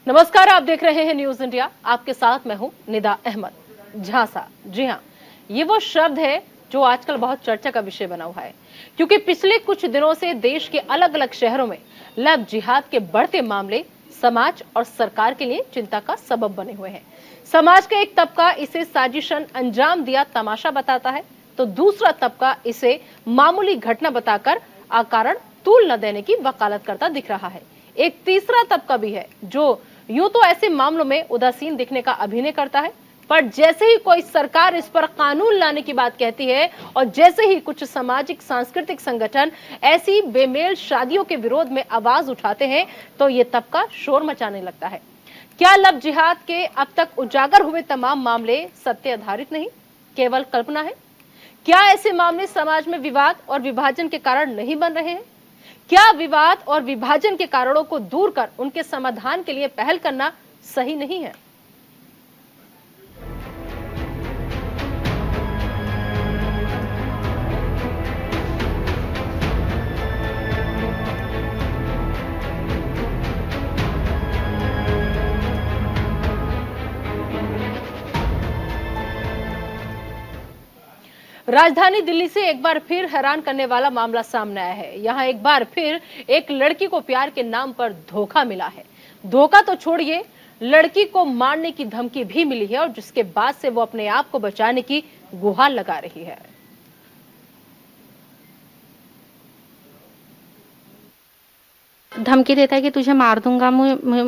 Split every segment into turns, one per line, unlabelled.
नमस्कार, आप देख रहे हैं न्यूज इंडिया। आपके साथ मैं हूं निदा अहमद। झांसा, जी हां, ये वो शब्द है जो आजकल बहुत चर्चा का विषय बना हुआ है, क्योंकि पिछले कुछ दिनों से देश के अलग अलग शहरों में लव जिहाद के बढ़ते मामले समाज और सरकार के लिए चिंता का सबब बने हुए हैं। समाज का एक तबका इसे साजिशन अंजाम दिया तमाशा बताता है, तो दूसरा तबका इसे मामूली घटना बताकर अकारण तूल न देने की वकालत करता दिख रहा है। एक तीसरा तबका भी है जो यूं तो ऐसे मामलों में उदासीन दिखने का अभिनय करता है, पर जैसे ही कोई सरकार इस पर कानून लाने की बात कहती है और जैसे ही कुछ सामाजिक सांस्कृतिक संगठन ऐसी बेमेल शादियों के विरोध में आवाज उठाते हैं, तो ये तबका शोर मचाने लगता है। क्या लव जिहाद के अब तक उजागर हुए तमाम मामले सत्य आधारित नहीं, केवल कल्पना है? क्या ऐसे मामले समाज में विवाद और विभाजन के कारण नहीं बन रहे हैं? क्या विवाद और विभाजन के कारणों को दूर कर उनके समाधान के लिए पहल करना सही नहीं है? राजधानी दिल्ली से एक बार फिर हैरान करने वाला मामला सामने आया है। यहां एक बार फिर एक लड़की को प्यार के नाम पर धोखा मिला है। धोखा तो छोड़िए, लड़की को मारने की धमकी भी मिली है और जिसके बाद से वो अपने आप को बचाने की गुहार लगा रही है।
धमकी देता है कि तुझे मार दूंगा,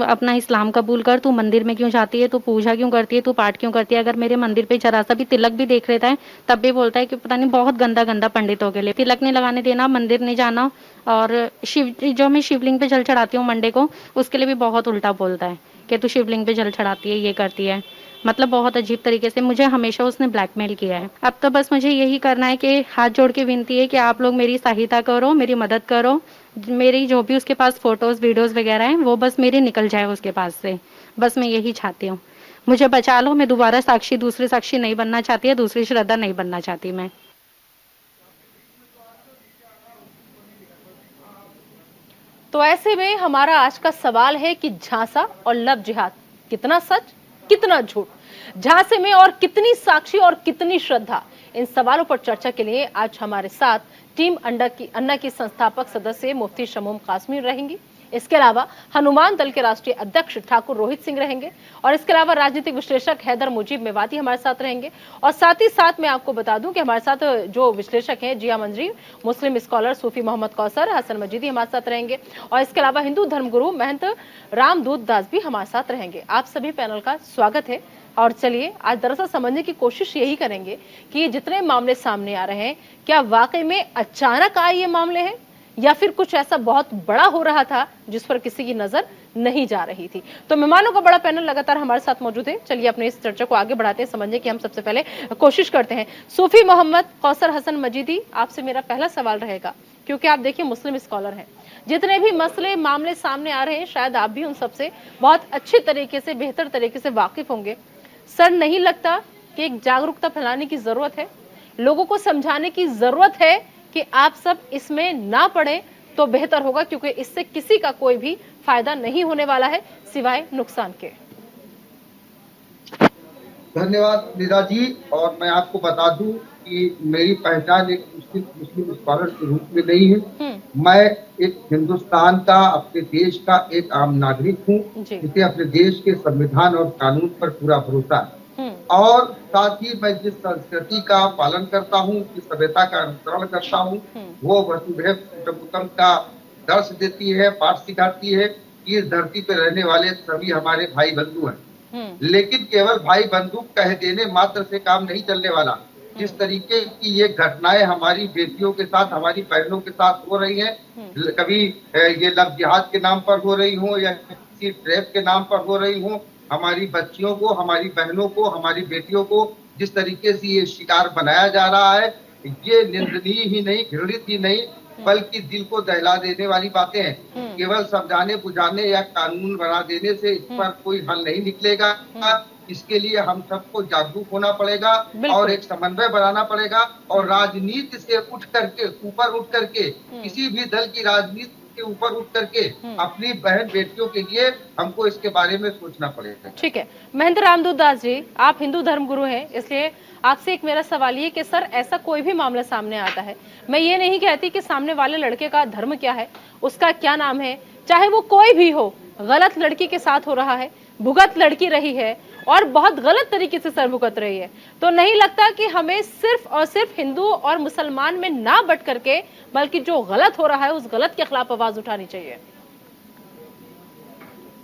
अपना इस्लाम कबूल कर, तू मंदिर में क्यों जाती है, तू पूजा क्यों करती है, तू पाठ क्यों करती है। अगर मेरे मंदिर पे जरा सा भी तिलक भी देख लेता है तब भी बोलता है कि पता नहीं बहुत गंदा गंदा पंडितों के लिए तिलक नहीं लगाने देना, मंदिर नहीं जाना। और जो मैं शिवलिंग पे जल चढ़ाती हूँ मंडे को, उसके लिए भी बहुत उल्टा बोलता है कि तू शिवलिंग पे जल चढ़ाती है, ये करती है। मतलब बहुत अजीब तरीके से मुझे हमेशा उसने ब्लैकमेल किया है। अब तो बस मुझे यही करना है कि हाथ जोड़ के विनती है कि आप लोग मेरी सहायता करो, मेरी मदद करो। मेरी जो भी उसके पास फोटोज वीडियोस वगैरह हैं वो बस मेरी निकल जाए उसके पास से। बस मैं यही चाहती हूँ, मुझे बचा लो। मैं दोबारा दूसरी साक्षी नहीं बनना चाहती है, दूसरी श्रद्धा नहीं बनना चाहती मैं।
तो ऐसे में हमारा आज का सवाल है कि झांसा और लव जिहाद कितना सच, कितना झूठ? झांसे में और कितनी साक्षी और कितनी श्रद्धा? इन सवालों पर चर्चा के लिए आज हमारे साथ टीम अन्ना की संस्थापक सदस्य मुफ्ती शमूम कासमी रहेंगी। इसके अलावा हनुमान दल के राष्ट्रीय अध्यक्ष ठाकुर रोहित सिंह रहेंगे और इसके अलावा राजनीतिक विश्लेषक हैदर मुजीब मेवाती हमारे साथ रहेंगे। और साथ ही साथ मैं आपको बता दूं कि हमारे साथ जो विश्लेषक हैं जिया मंजरी, मुस्लिम स्कॉलर सूफी मोहम्मद कौसर, हसन मजीदी हमारे साथ रहेंगे और इसके अलावा हिंदू धर्मगुरु महंत रामदूत दास भी हमारे साथ रहेंगे। आप सभी पैनल का स्वागत है। और चलिए आज दरअसल समझने की कोशिश यही करेंगे कि जितने मामले सामने आ रहे हैं, क्या वाकई में अचानक आए ये मामले हैं या फिर कुछ ऐसा बहुत बड़ा हो रहा था जिस पर किसी की नजर नहीं जा रही थी? तो मेहमानों का बड़ा पैनल लगातार हमारे साथ मौजूद है। चलिए अपने इस चर्चा को आगे बढ़ाते हैं, समझने की हम सबसे पहले कोशिश करते हैं। सूफी मोहम्मद कौसर, हसन मजीदी, आपसे मेरा पहला सवाल रहेगा, क्योंकि आप देखिए मुस्लिम स्कॉलर हैं, जितने भी मसले मामले सामने आ रहे हैं शायद आप भी उन सबसे बहुत अच्छे तरीके से, बेहतर तरीके से वाकिफ होंगे। सर, नहीं लगता कि एक जागरूकता फैलाने की जरूरत है, लोगों को समझाने की जरूरत है कि आप सब इसमें ना पड़े तो बेहतर होगा, क्योंकि इससे किसी का कोई भी फायदा नहीं होने वाला है सिवाय नुकसान के।
धन्यवाद निदा जी। और मैं आपको बता दूं कि मेरी पहचान एक मुस्लिम स्कॉलर के रूप में नहीं है। मैं एक हिंदुस्तान का, अपने देश का एक आम नागरिक हूँ जिसे अपने देश के संविधान और कानून पर पूरा भरोसा है। और साथ ही मैं जिस संस्कृति का पालन करता हूँ, जिस सभ्यता का अनुसरण करता हूँ, वो वसुधैव कुटुंबकम का दर्श देती है, पाठ सिखाती है कि इस धरती पर रहने वाले सभी हमारे भाई बंधु हैं। लेकिन केवल भाई बंधु कह देने मात्र से काम नहीं चलने वाला। जिस तरीके की ये घटनाएं हमारी बेटियों के साथ, हमारी बहनों के साथ हो रही हैं, कभी ये लव जिहाद के नाम पर हो रही हो या किसी ट्रैप के नाम पर हो रही हो, हमारी बच्चियों को, हमारी बहनों को, हमारी बेटियों को जिस तरीके से ये शिकार बनाया जा रहा है, ये निंदनीय ही नहीं, घृणित ही नहीं, बल्कि दिल को दहला देने वाली बातें हैं। केवल समझाने बुझाने या कानून बना देने से इस पर कोई हल नहीं निकलेगा। इसके लिए हम सबको जागरूक होना पड़ेगा और एक समन्वय बनाना पड़ेगा और राजनीति से उठ करके, ऊपर उठ करके, किसी भी दल की राजनीति के ऊपर उठ करके अपनी बहन बेटियों के लिए हमको इसके बारे में सोचना पड़ेगा।
ठीक है, महेंद्र रामदूत दास जी, आप हिंदू धर्म गुरु हैं, इसलिए आपसे एक मेरा सवाल ये कि सर ऐसा कोई भी मामला सामने आता है, मैं ये नहीं कहती कि सामने वाले लड़के का धर्म क्या है, उसका क्या नाम है, चाहे वो कोई भी हो, गलत लड़की के साथ हो रहा है, भुगत लड़की रही है और बहुत गलत तरीके से सर भुगत रही है, तो नहीं लगता कि हमें सिर्फ और सिर्फ हिंदू और मुसलमान में ना बट करके बल्कि जो गलत हो रहा है उस गलत के खिलाफ आवाज उठानी चाहिए?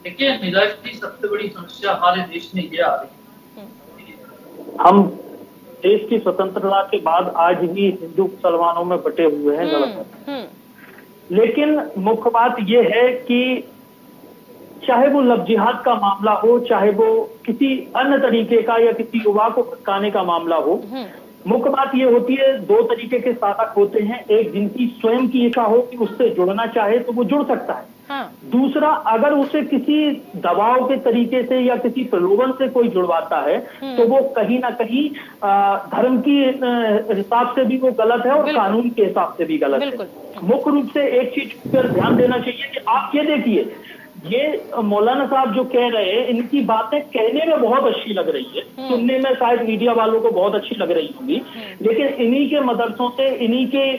देखिए निराश की सबसे बड़ी समस्या हमारे देश में ये आ रही है, हम देश की स्वतंत्रता के बाद आज भी हिंदू मुसलमानों में बटे हुए हैं, गलत है। लेकिन मुख्य बात यह है कि चाहे वो लव जिहाद का मामला हो, चाहे वो किसी अन्य तरीके का या किसी युवा को भटकाने का मामला हो, मुख्य बात ये होती है दो तरीके के साधक होते हैं। एक जिनकी स्वयं की इच्छा हो कि उससे जुड़ना चाहे तो वो जुड़ सकता है।
हाँ। दूसरा,
अगर उसे किसी दबाव के तरीके से या किसी प्रलोभन से कोई जुड़वाता है तो वो कहीं ना कहीं धर्म की हिसाब से भी वो गलत है और कानून के हिसाब से भी गलत है। मुख्य रूप से एक चीज पर ध्यान देना चाहिए कि आप ये देखिए, ये मौलाना साहब जो कह रहे हैं, इनकी बातें कहने में बहुत अच्छी लग रही है, सुनने में शायद मीडिया वालों को बहुत अच्छी लग रही होगी, लेकिन इन्हीं के मदरसों से, इन्हीं के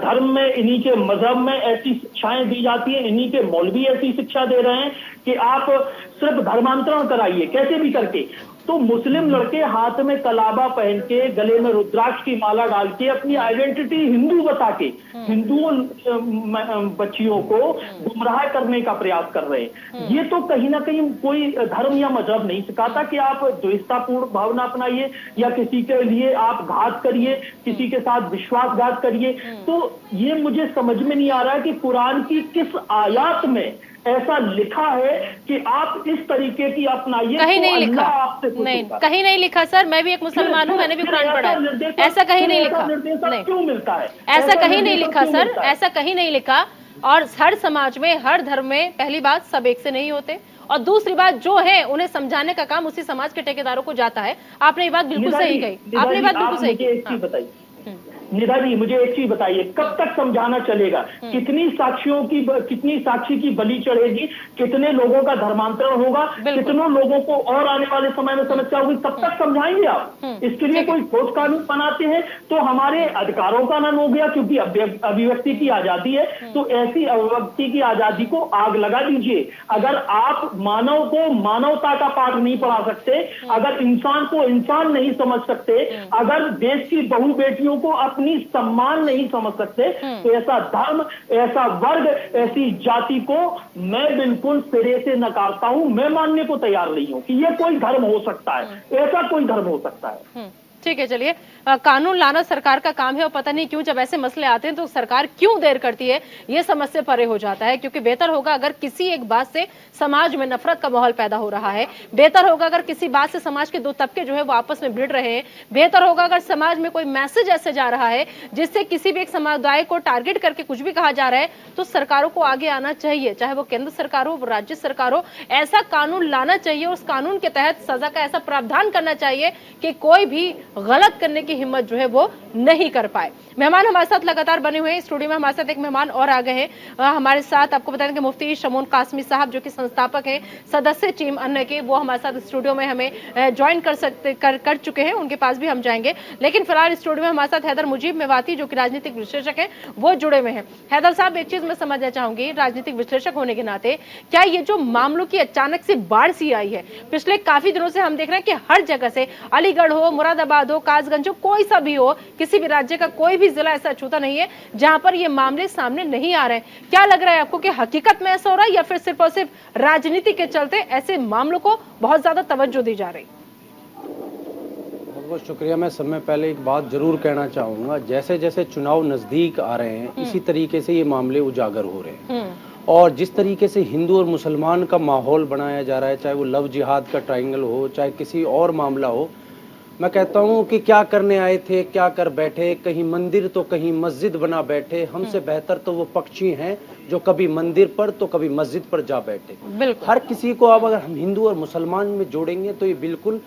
धर्म में, इन्हीं के मजहब में ऐसी शिक्षाएं दी जाती है, इन्हीं के मौलवी ऐसी शिक्षा दे रहे हैं कि आप सिर्फ धर्मांतरण कराइए कैसे भी करके। तो मुस्लिम लड़के हाथ में कलाबा पहन के, गले में रुद्राक्ष की माला डाल के, अपनी आइडेंटिटी हिंदू बता के हिंदुओं बच्चियों को गुमराह करने का प्रयास कर रहे हैं। ये तो कहीं ना कहीं कोई धर्म या मजहब नहीं सिखाता कि आप द्वेषतापूर्ण भावना अपनाइए या किसी के लिए आप घात करिए, किसी के साथ विश्वासघात करिए। तो ये मुझे समझ में नहीं आ रहा है कि कुरान की किस आयत में ऐसा लिखा है कि आप इस तरीके की अपनाइए।
कहीं
तो
नहीं लिखा, नहीं कहीं नहीं लिखा सर, मैं भी एक मुसलमान हूँ, मैंने भी कुरान पढ़ा है, ऐसा कहीं नहीं लिखा, नहीं
क्यों मिलता है?
ऐसा कहीं नहीं लिखा सर, ऐसा कहीं नहीं लिखा। और हर समाज में, हर धर्म में, पहली बात सब एक से नहीं होते, और दूसरी बात जो है उन्हें समझाने का काम उसी समाज के ठेकेदारों को जाता है। आपने ये बात बिल्कुल सही कही, आपने ये बात बिल्कुल सही कही।
निधा जी मुझे एक चीज बताइए, कब तक समझाना चलेगा? कितनी साक्षी की बलि चढ़ेगी? कितने लोगों का धर्मांतरण होगा? कितनों लोगों को और आने वाले समय में समस्या होगी? कब तक समझाएंगे आप? इसके लिए कोई ठोस कानून बनाते हैं तो हमारे अधिकारों का हनन हो गया, क्योंकि अभिव्यक्ति की आजादी है, तो ऐसी अभिव्यक्ति की आजादी को आग लगा दीजिए। अगर आप मानव को मानवता का पाठ नहीं पढ़ा सकते, अगर इंसान को इंसान नहीं समझ सकते, अगर देश की बहू बेटियों को अपनी सम्मान नहीं समझ सकते, तो ऐसा धर्म, ऐसा वर्ग, ऐसी जाति को मैं बिल्कुल सिरे से नकारता हूं। मैं मानने को तैयार नहीं हूं कि ये कोई धर्म हो सकता है, ऐसा कोई धर्म हो सकता है।
ठीक है, चलिए, कानून लाना सरकार का काम है, और पता नहीं क्यों जब ऐसे मसले आते हैं तो सरकार क्यों देर करती है, ये समझ से परे हो जाता है। क्योंकि बेहतर होगा अगर किसी एक बात से समाज में नफरत का माहौल पैदा हो रहा है, बेहतर होगा अगर किसी बात से समाज के दो तबके जो है वो आपस में भिड़ रहे हैं, बेहतर होगा अगर समाज में कोई मैसेज ऐसे जा रहा है जिससे किसी भी एक समुदाय को टारगेट करके कुछ भी कहा जा रहा है, तो सरकारों को आगे आना चाहिए, चाहे वो केंद्र सरकार हो, राज्य सरकार हो, ऐसा कानून लाना चाहिए, उस कानून के तहत सजा का ऐसा प्रावधान करना चाहिए कि कोई भी गलत करने की हिम्मत जो है वो नहीं कर पाए। मेहमान हमारे साथ लगातार बने हुए हैं, स्टूडियो में हमारे साथ एक मेहमान और आ गए हैं हमारे साथ। आपको बता दें कि मुफ्ती शमून कासमी साहब जो कि संस्थापक हैं, सदस्य टीम अन्य के, वो हमारे साथ स्टूडियो में हमें ज्वाइन कर चुके हैं, उनके पास भी हम जाएंगे। लेकिन फिलहाल स्टूडियो में हमारे साथ हैदर मुजीब मेवाती जो कि राजनीतिक विश्लेषक हैं, वो जुड़े हुए हैं। हैदर साहब, एक चीज मैं समझना चाहूंगी, राजनीतिक विश्लेषक होने के नाते, क्या ये जो मामलों की अचानक से बाढ़ सी आई है, पिछले काफी दिनों से हम देख रहे हैं कि हर जगह से, अलीगढ़ हो, मुरादाबाद हो, कासगंज हो, कोई सा भी हो, किसी भी राज्य का कोई भी जिला ऐसा छूता नहीं है जहां पर ये मामले सामने नहीं आ रहे हैं। क्या लग रहा है आपको कि हकीकत में ऐसा हो रहा है या फिर सिर्फ और सिर्फ राजनीति के चलते ऐसे मामलों को बहुत ज्यादा तवज्जो दी जा रही?
बहुत बहुत शुक्रिया। मैं सब में पहले एक बात जरूर कहना चाहूंगा, जैसे जैसे चुनाव नजदीक आ रहे हैं इसी तरीके से ये मामले उजागर हो रहे हैं, और जिस तरीके से हिंदू और मुसलमान का माहौल बनाया जा रहा है, चाहे वो लव जिहाद का ट्रायंगल हो, चाहे किसी और मामला हो, मैं कहता हूँ कि क्या करने आए थे, क्या कर बैठे, कहीं मंदिर तो कहीं मस्जिद बना बैठे। हमसे बेहतर तो वो पक्षी हैं जो कभी मंदिर पर तो कभी मस्जिद पर जा बैठे। हर किसी को अब अगर हम हिंदू और मुसलमान में जोड़ेंगे तो ये बिल्कुल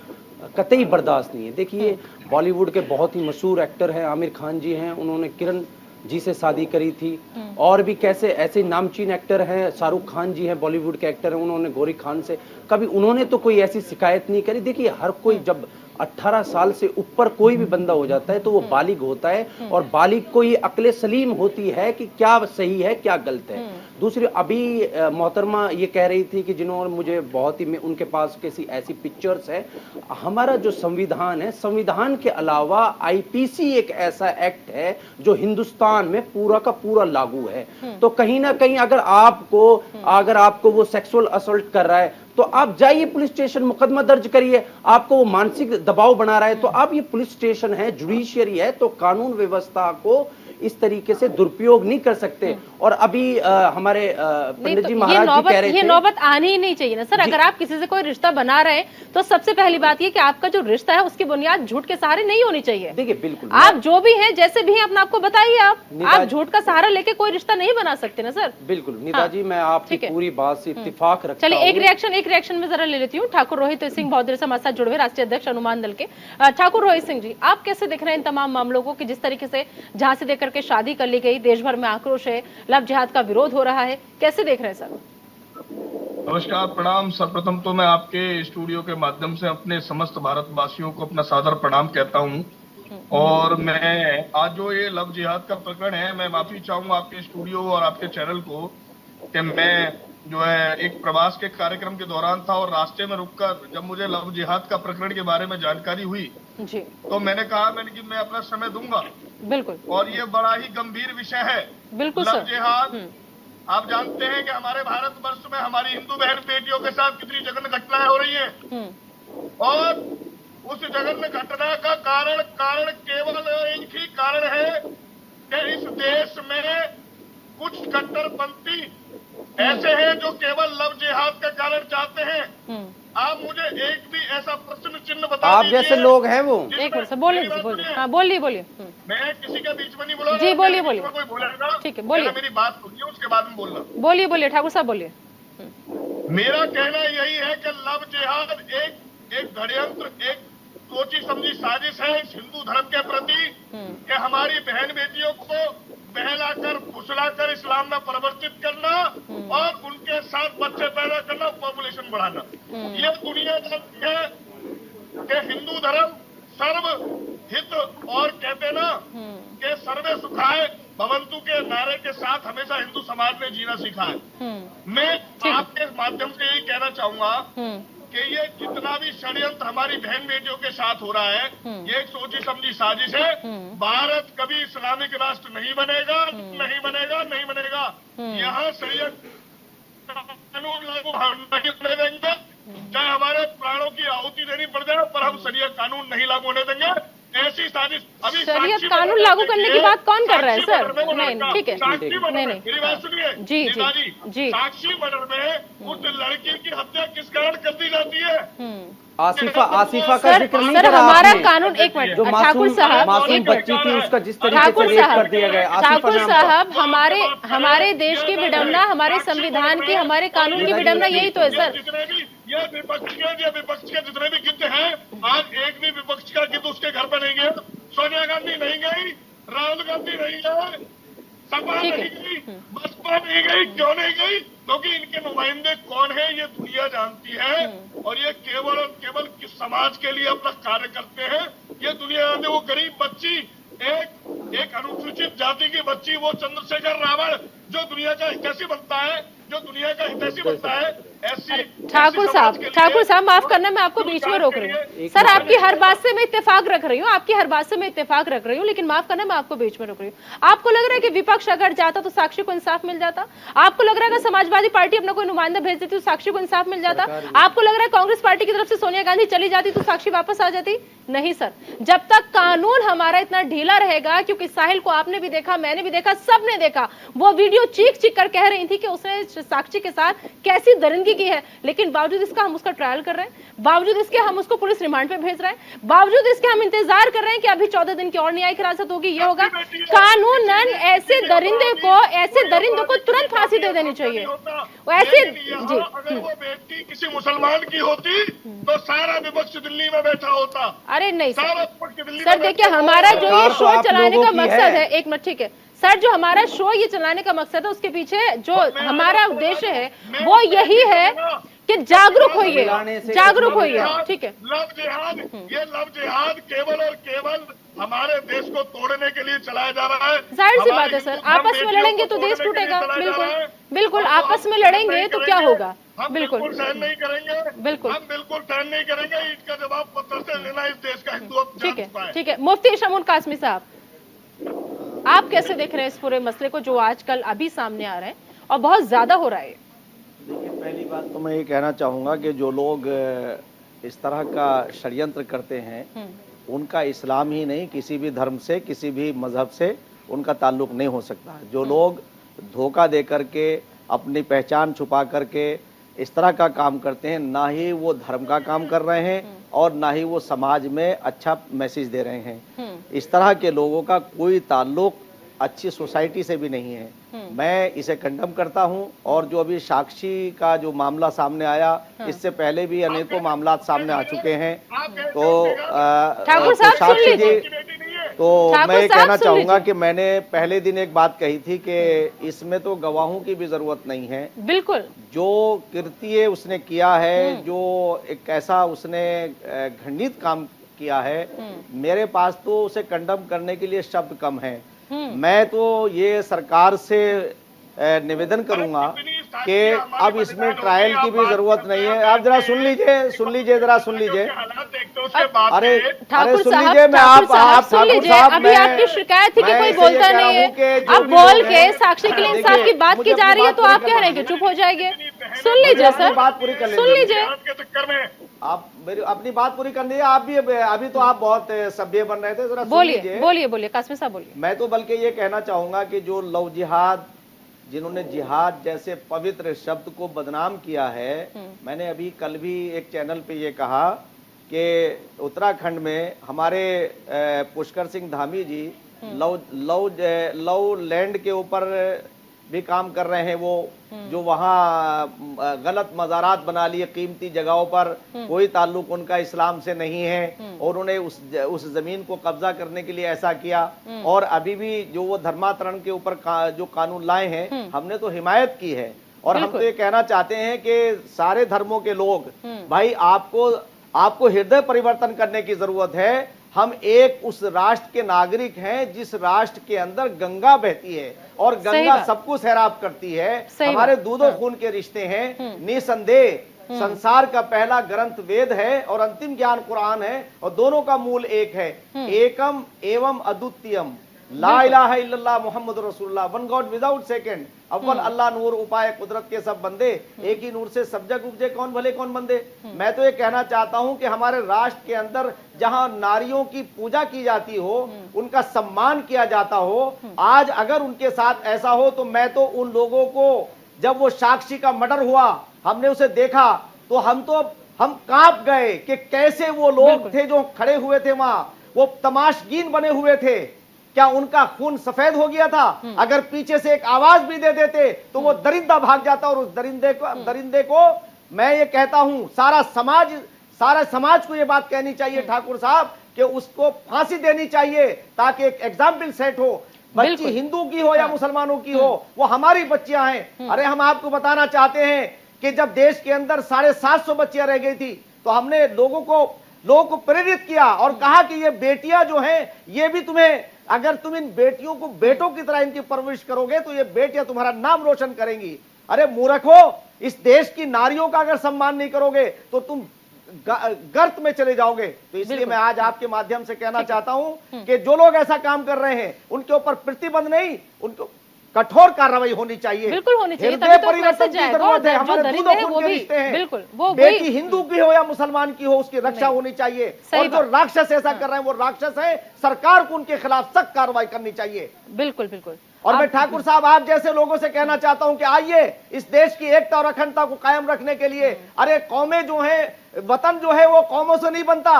कतई बर्दाश्त नहीं है। देखिए, बॉलीवुड के बहुत ही मशहूर एक्टर हैं आमिर खान जी हैं, उन्होंने किरण जी से शादी करी थी। और भी कैसे ऐसे नामचीन एक्टर हैं, शाहरुख खान जी हैं, बॉलीवुड के एक्टर हैं, उन्होंने गौरी खान से कभी उन्होंने तो कोई ऐसी शिकायत नहीं करी। देखिए हर कोई जब 18 साल से ऊपर कोई भी बंदा हो जाता है तो वो बालिग होता है, और बालिग को ये अक्ले सलीम होती है कि क्या सही है क्या गलत है। दूसरी अभी मोहतरमा ये कह रही थी कि जिन्होंने मुझे बहुत ही उनके पास कैसी ऐसी पिक्चर्स है। हमारा जो संविधान है, संविधान के अलावा आईपीसी एक ऐसा एक्ट है जो हिंदुस्तान में पूरा का पूरा लागू है। तो कहीं ना कहीं अगर आपको वो सेक्सुअल असल्ट कर रहा है तो आप जाइए पुलिस स्टेशन, मुकदमा दर्ज करिए। आपको वो मानसिक दबाव बना रहा है तो आप, ये पुलिस स्टेशन है, जुडिशियरी है, तो कानून व्यवस्था को इस तरीके से दुरुपयोग नहीं कर सकते। और अभी हमारे पंडित जी महाराज जी कह रहे थे,
ये नौबत आनी ही नहीं चाहिए ना सर। अगर आप किसी से कोई रिश्ता बना रहे हैं तो सबसे पहली बात ये कि आपका जो रिश्ता है उसकी बुनियाद झूठ के सहारे नहीं होनी चाहिए।
देखिए बिल्कुल
आप जो भी हैं, जैसे भी हैं, अपना आपको बताइए। आप झूठ का सहारा लेके कोई रिश्ता नहीं बना सकते ना सर।
बिल्कुल निदा जी, मैं आपकी पूरी बात से इत्तेफाक रखता हूं।
चलिए एक रिएक्शन में जरा ले लेती हूँ। ठाकुर रोहित सिंह बहुत देर से हमारे साथ जुड़े हुए, राष्ट्रीय अध्यक्ष हनुमान दल के। ठाकुर रोहित सिंह जी, आप कैसे देख रहे हैं इन तमाम मामलों को कि जिस तरीके से झांसी देकर के शादी कर ली गई, देश भर में आक्रोश है, लव जिहाद का विरोध हो रहा है, कैसे देख रहे हैं सर?
नमस्कार, प्रणाम। सर्वप्रथम तो मैं आपके स्टूडियो के माध्यम से अपने समस्त भारतवासियों को अपना सादर प्रणाम कहता हूं। और मैं आज जो ये लव जिहाद का प्रकरण है, मैं माफी चाहूंगा आपके स्टूडियो और आपके चैनल को कि मैं जो है एक प्रवास के कार्यक्रम के दौरान था और रास्ते में रुककर जब मुझे लव जिहाद का प्रकरण के बारे में जानकारी हुई
जी,
तो मैंने कहा कि मैं अपना समय दूंगा।
बिल्कुल।
और ये बड़ा ही गंभीर विषय है।
बिल्कुल
लव
सर।
जिहाद, आप जानते हैं कि हमारे भारतवर्ष में हमारी हिंदू बहन बेटियों के साथ कितनी जघन्य घटनाएं हो रही हैं। और उस जघन्य घटना का कारण केवल एक ही कारण है कि इस देश में कुछ कट्टरपंथी ऐसे हैं जो केवल लव जिहाद का कारण चाहते हैं। आप मुझे एक भी ऐसा प्रश्न चिन्ह बता
आप
दीजिए।
जैसे लोग हैं वो।
एक मिनट सर, बोलिए। हाँ बोलिए।
मैं किसी के बीच में नहीं बोला
जी, बोलिए।
कोई बोलेगा,
ठीक है, बोलिए।
मेरी बात सुनिए, उसके बाद में बोलना।
बोलिए ठाकुर साहब, बोलिए।
मेरा कहना यही है कि लव जिहाद एक षड्यंत्र, एक सोची समझी साजिश है इस हिंदू धर्म के प्रति कि हमारी बहन बेटियों को बहलाकर फुसलाकर इस्लाम में परिवर्तित करना और उनके साथ बच्चे पैदा करना, पॉपुलेशन बढ़ाना। ये दुनिया जानती है कि हिंदू धर्म सर्व हित और कहते ना कि सर्वे सुखाए भवंतु के नारे के साथ हमेशा हिंदू समाज ने जीना सीखा है। मैं आपके माध्यम से यही कहना चाहूंगा कि ये जितना भी षड्यंत्र हमारी बहन बेटियों के साथ हो रहा है, ये एक सोची समझी साजिश है। भारत कभी इस्लामिक राष्ट्र नहीं बनेगा। यहाँ शरीयत कानून लागू हम नहीं होने देंगे, चाहे हमारे प्राणों की आहुति देनी पड़ जाए, पर हम शरीयत कानून नहीं लागू होने देंगे। ऐसी साजिश अभी
शरीयत कानून लागू करने की बात कौन कर रहा है सर? नहीं, ठीक है, नहीं।
मेरी बात सुनिए
जी।
साक्षी मर्डर में उस लड़की की हत्या किस कारण कर दी जाती है?
आसिफा का जिक्र नहीं
सर,
करा
हमारा
आपने।
कानून, एक मिनट
जो
ठाकुर साहब,
मासूम बच्ची थी उसका जिस तरीके से
ठाकुर
रेप कर दिया गया।
ठाकुर साहब, हमारे देश की विडंबना, हमारे संविधान की, हमारे कानून की विडंबना यही तो है सर।
जितने भी ये विपक्ष के जितने भी गिद्ध हैं, आज एक भी विपक्ष का गिद्ध उसके घर पे नहीं गया। सोनिया गांधी नहीं गई, राहुल गांधी नहीं गए, सपा नहीं गई, बसपा नहीं गई। क्यों नहीं गई? क्योंकि इनके नुमाइंदे कौन है ये दुनिया जानती है और ये केवल और केवल किस समाज के लिए अपना कार्य करते हैं ये दुनिया जानती है। वो गरीब बच्ची, एक अनुसूचित जाति की बच्ची, वो चंद्रशेखर रावण जो दुनिया का हितैषी बनता है, ऐसी
ठाकुर साहब माफ करना, मैं आपको बीच में रोक रही हूँ सर। आपकी हर बात से मैं इत्तेफाक रख रही हूँ, लेकिन माफ करना, मैं आपको बीच में रोक रही हूँ। आपको लग रहा है कि विपक्ष अगर जाता तो साक्षी को इंसाफ मिल जाता? आपको लग रहा है कि समाजवादी पार्टी अपना कोई नुमाइंदा भेज देती तो साक्षी को इंसाफ मिल जाता? आपको लग रहा है कांग्रेस पार्टी की तरफ से सोनिया गांधी चली जाती तो साक्षी वापस आ जाती? नहीं सर, जब तक कानून हमारा इतना ढीला रहेगा, क्योंकि साहिल को आपने भी देखा, मैंने भी देखा, सबने देखा, वो वीडियो चीख कर कह रही थी कि उसने साक्षी के साथ कैसी दरिंदगी की है, लेकिन बावजूद इसका हम उसका ट्रायल कर रहे हैं, बावजूद इसके हम उसको पुलिस रिमांड पे भेज रहे हैं, बावजूद इसके हम इंतजार कर रहे हैं कि अभी 14 दिन की और न्यायिक हिरासत होगी, ये होगा। कानूनन ऐसे दरिंदों को तुरंत फांसी दे देनी चाहिए। ऐसे जी,
अगर वो बेटी किसी मुसलमान की होती तो सारा विपक्ष दिल्ली में बैठा होता।
अरे नहीं सर, देखिए हमारा जो ये शो चलाने का मकसद है, एक मिनट, ठीक है सर, जो हमारा शो ये चलाने का मकसद है, उसके पीछे जो हमारा उद्देश्य है वो यही है कि जागरूक होइए, जागरूक होइए। ठीक है,
लव जिहाद, ये लव जिहाद केवल और केवल हमारे देश को तोड़ने के लिए चलाया जा रहा है।
जाहिर सी बात है सर, आपस में लड़ेंगे तो देश टूटेगा। बिल्कुल बिल्कुल, आपस में लड़ेंगे तो क्या होगा।
हम
बिल्कुल
बिल्कुल सहन नहीं करेंगे,
बिल्कुल,
हम बिल्कुल सहन नहीं करेंगे। इसका जवाब पत्थर से लेना इस देश का हिंदू अब
ठीक
जान चुका
है,
है।
ठीक है। मुफ्ती शमून कासमी साहब, आप कैसे देख रहे हैं इस पूरे मसले को जो आजकल अभी सामने आ रहे हैं और बहुत ज्यादा हो रहा है?
देखिए, पहली बात तो मैं ये कहना चाहूँगा कि जो लोग इस तरह का षड्यंत्र करते हैं उनका इस्लाम ही नहीं, किसी भी धर्म से, किसी भी मजहब से उनका ताल्लुक नहीं हो सकता। जो लोग धोखा दे करके, अपनी पहचान छुपा करके इस तरह का काम करते हैं, ना ही वो धर्म का काम कर रहे हैं और ना ही वो समाज में अच्छा मैसेज दे रहे हैं। इस तरह के लोगों का कोई ताल्लुक अच्छी सोसाइटी से भी नहीं है। मैं इसे कंडम करता हूं। और जो अभी साक्षी का जो मामला सामने आया, इससे पहले भी अनेकों मामला सामने आ चुके हैं। तो
ठाकुर साहब सुन
साक्षी
लीजिए,
जी, तो मैं ये कहना चाहूंगा कि मैंने पहले दिन एक बात कही थी कि इसमें तो गवाहों की भी जरूरत नहीं है।
बिल्कुल,
जो कृत्य उसने किया है, जो एक ऐसा उसने घृणित काम किया है, मेरे पास तो उसे कंडम करने के लिए शब्द कम है। मैं तो ये सरकार से निवेदन करूंगा कि अब इसमें ट्रायल की भी जरूरत नहीं है। आप जरा सुन लीजिए, जरा सुन लीजिए। अरे
ठाकुर
सुन
साहब,
लीजिए, मैं
ठाकुर साहब
आप
सुन
ठाकुर
लीजिए।
साहब,
अभी आपकी शिकायत थी कि कोई बोलता नहीं है, अब बोल के साक्षी के लिए इंसाफ की बात की जा रही है तो आप कह रहे हैं कि चुप हो जाएंगे। सुन लीजिए सर,
बात पूरी कर
सुन लीजिए।
के चक्कर में
आप मेरी अपनी बात पूरी कर लीजिए। आप भी अभी तो आप बहुत सभ्य बन रहे थे, जरा सुन
बोलिए
लीजिए।
बोलिए बोलिए, कासमी साहब बोलिए।
मैं तो बल्कि ये कहना चाहूंगा कि जो लव जिहाद, जिन्होंने जिहाद जैसे पवित्र शब्द को बदनाम किया है, मैंने अभी कल भी एक चैनल पे ये कहा कि उत्तराखंड में हमारे पुष्कर सिंह धामी जी लव लैंड के ऊपर भी काम कर रहे हैं। वो जो वहाँ गलत मज़ारात बना लिए कीमती जगहों पर, कोई ताल्लुक उनका इस्लाम से नहीं है और उन्हें उस जमीन को कब्जा करने के लिए ऐसा किया। और अभी भी जो वो धर्मांतरण के ऊपर जो कानून लाए हैं, हमने तो हिमायत की है। और हम तो ये कहना चाहते हैं कि सारे धर्मों के लोग, भाई आपको हृदय परिवर्तन करने की जरूरत है। हम एक उस राष्ट्र के नागरिक हैं जिस राष्ट्र के अंदर गंगा बहती है और गंगा सबको सैराब करती है। हमारे दूधो खून के रिश्ते हैं। निसंदेह संसार का पहला ग्रंथ वेद है और अंतिम ज्ञान कुरान है और दोनों का मूल एक है। एकम एवं अद्वितीयम, ला इलाहा इल्लल्लाह मुहम्मद रसूलुल्लाह, वन गॉड विदाउट सेकंड, अव्वल अल्लाह नूर, उपाय कुदरत के सब बंदे, एक ही नूर से सब जग उपजे, कौन भले कौन बंदे। मैं तो ये कहना चाहता हूं कि हमारे राष्ट्र के अंदर जहां नारियों की पूजा की जाती हो, उनका सम्मान किया जाता हो, आज अगर उनके साथ ऐसा हो तो मैं तो उन लोगों को, जब वो साक्षी का मर्डर हुआ, हमने उसे देखा तो हम कांप गए कि कैसे वो लोग थे जो खड़े हुए थे वहां, वो तमाशगीन बने हुए थे। क्या उनका खून सफेद हो गया था? अगर पीछे से एक आवाज भी दे देते तो वो दरिंदा भाग जाता। और उस दरिंदे को मैं ये कहता हूं, सारा समाज को ये बात कहनी चाहिए ठाकुर साहब कि उसको फांसी देनी चाहिए ताकि एक एग्जाम्पल सेट हो। बच्ची हिंदू की हो या मुसलमानों की हो, वो हमारी बच्चियां हैं। अरे हम आपको बताना चाहते हैं कि जब देश के अंदर 750 बच्चियां रह गई थी तो हमने लोगों को प्रेरित किया और कहा कि ये बेटियां जो हैं, ये भी तुम्हें, अगर तुम इन बेटियों को बेटों की तरह इनकी परवरिश करोगे तो ये बेटियां तुम्हारा नाम रोशन करेंगी। अरे मूर्खो, इस देश की नारियों का अगर सम्मान नहीं करोगे तो तुम गर्त में चले जाओगे। तो इसलिए मैं आज आपके माध्यम से कहना चाहता हूं कि जो लोग ऐसा काम कर रहे हैं उनके ऊपर प्रतिबंध नहीं, उनको कठोर कार्रवाई होनी चाहिए।
बिल्कुल होनी चाहिए,
हृदय परिवर्तन की जरूरत है। हमारे दूधों खून के रिश्ते हैं।
बिल्कुल, वो
बेटी हिंदू की हो या मुसलमान की हो, उसकी रक्षा होनी चाहिए। और जो राक्षस ऐसा कर रहे हैं वो राक्षस है, सरकार को उनके खिलाफ सख्त कार्रवाई करनी चाहिए।
बिल्कुल बिल्कुल।
और मैं ठाकुर साहब आप जैसे लोगों से कहना चाहता हूं कि आइए इस देश की एकता और अखंडता को कायम रखने के लिए, अरे कौमें जो है, वतन जो है वो कौमों से नहीं बनता,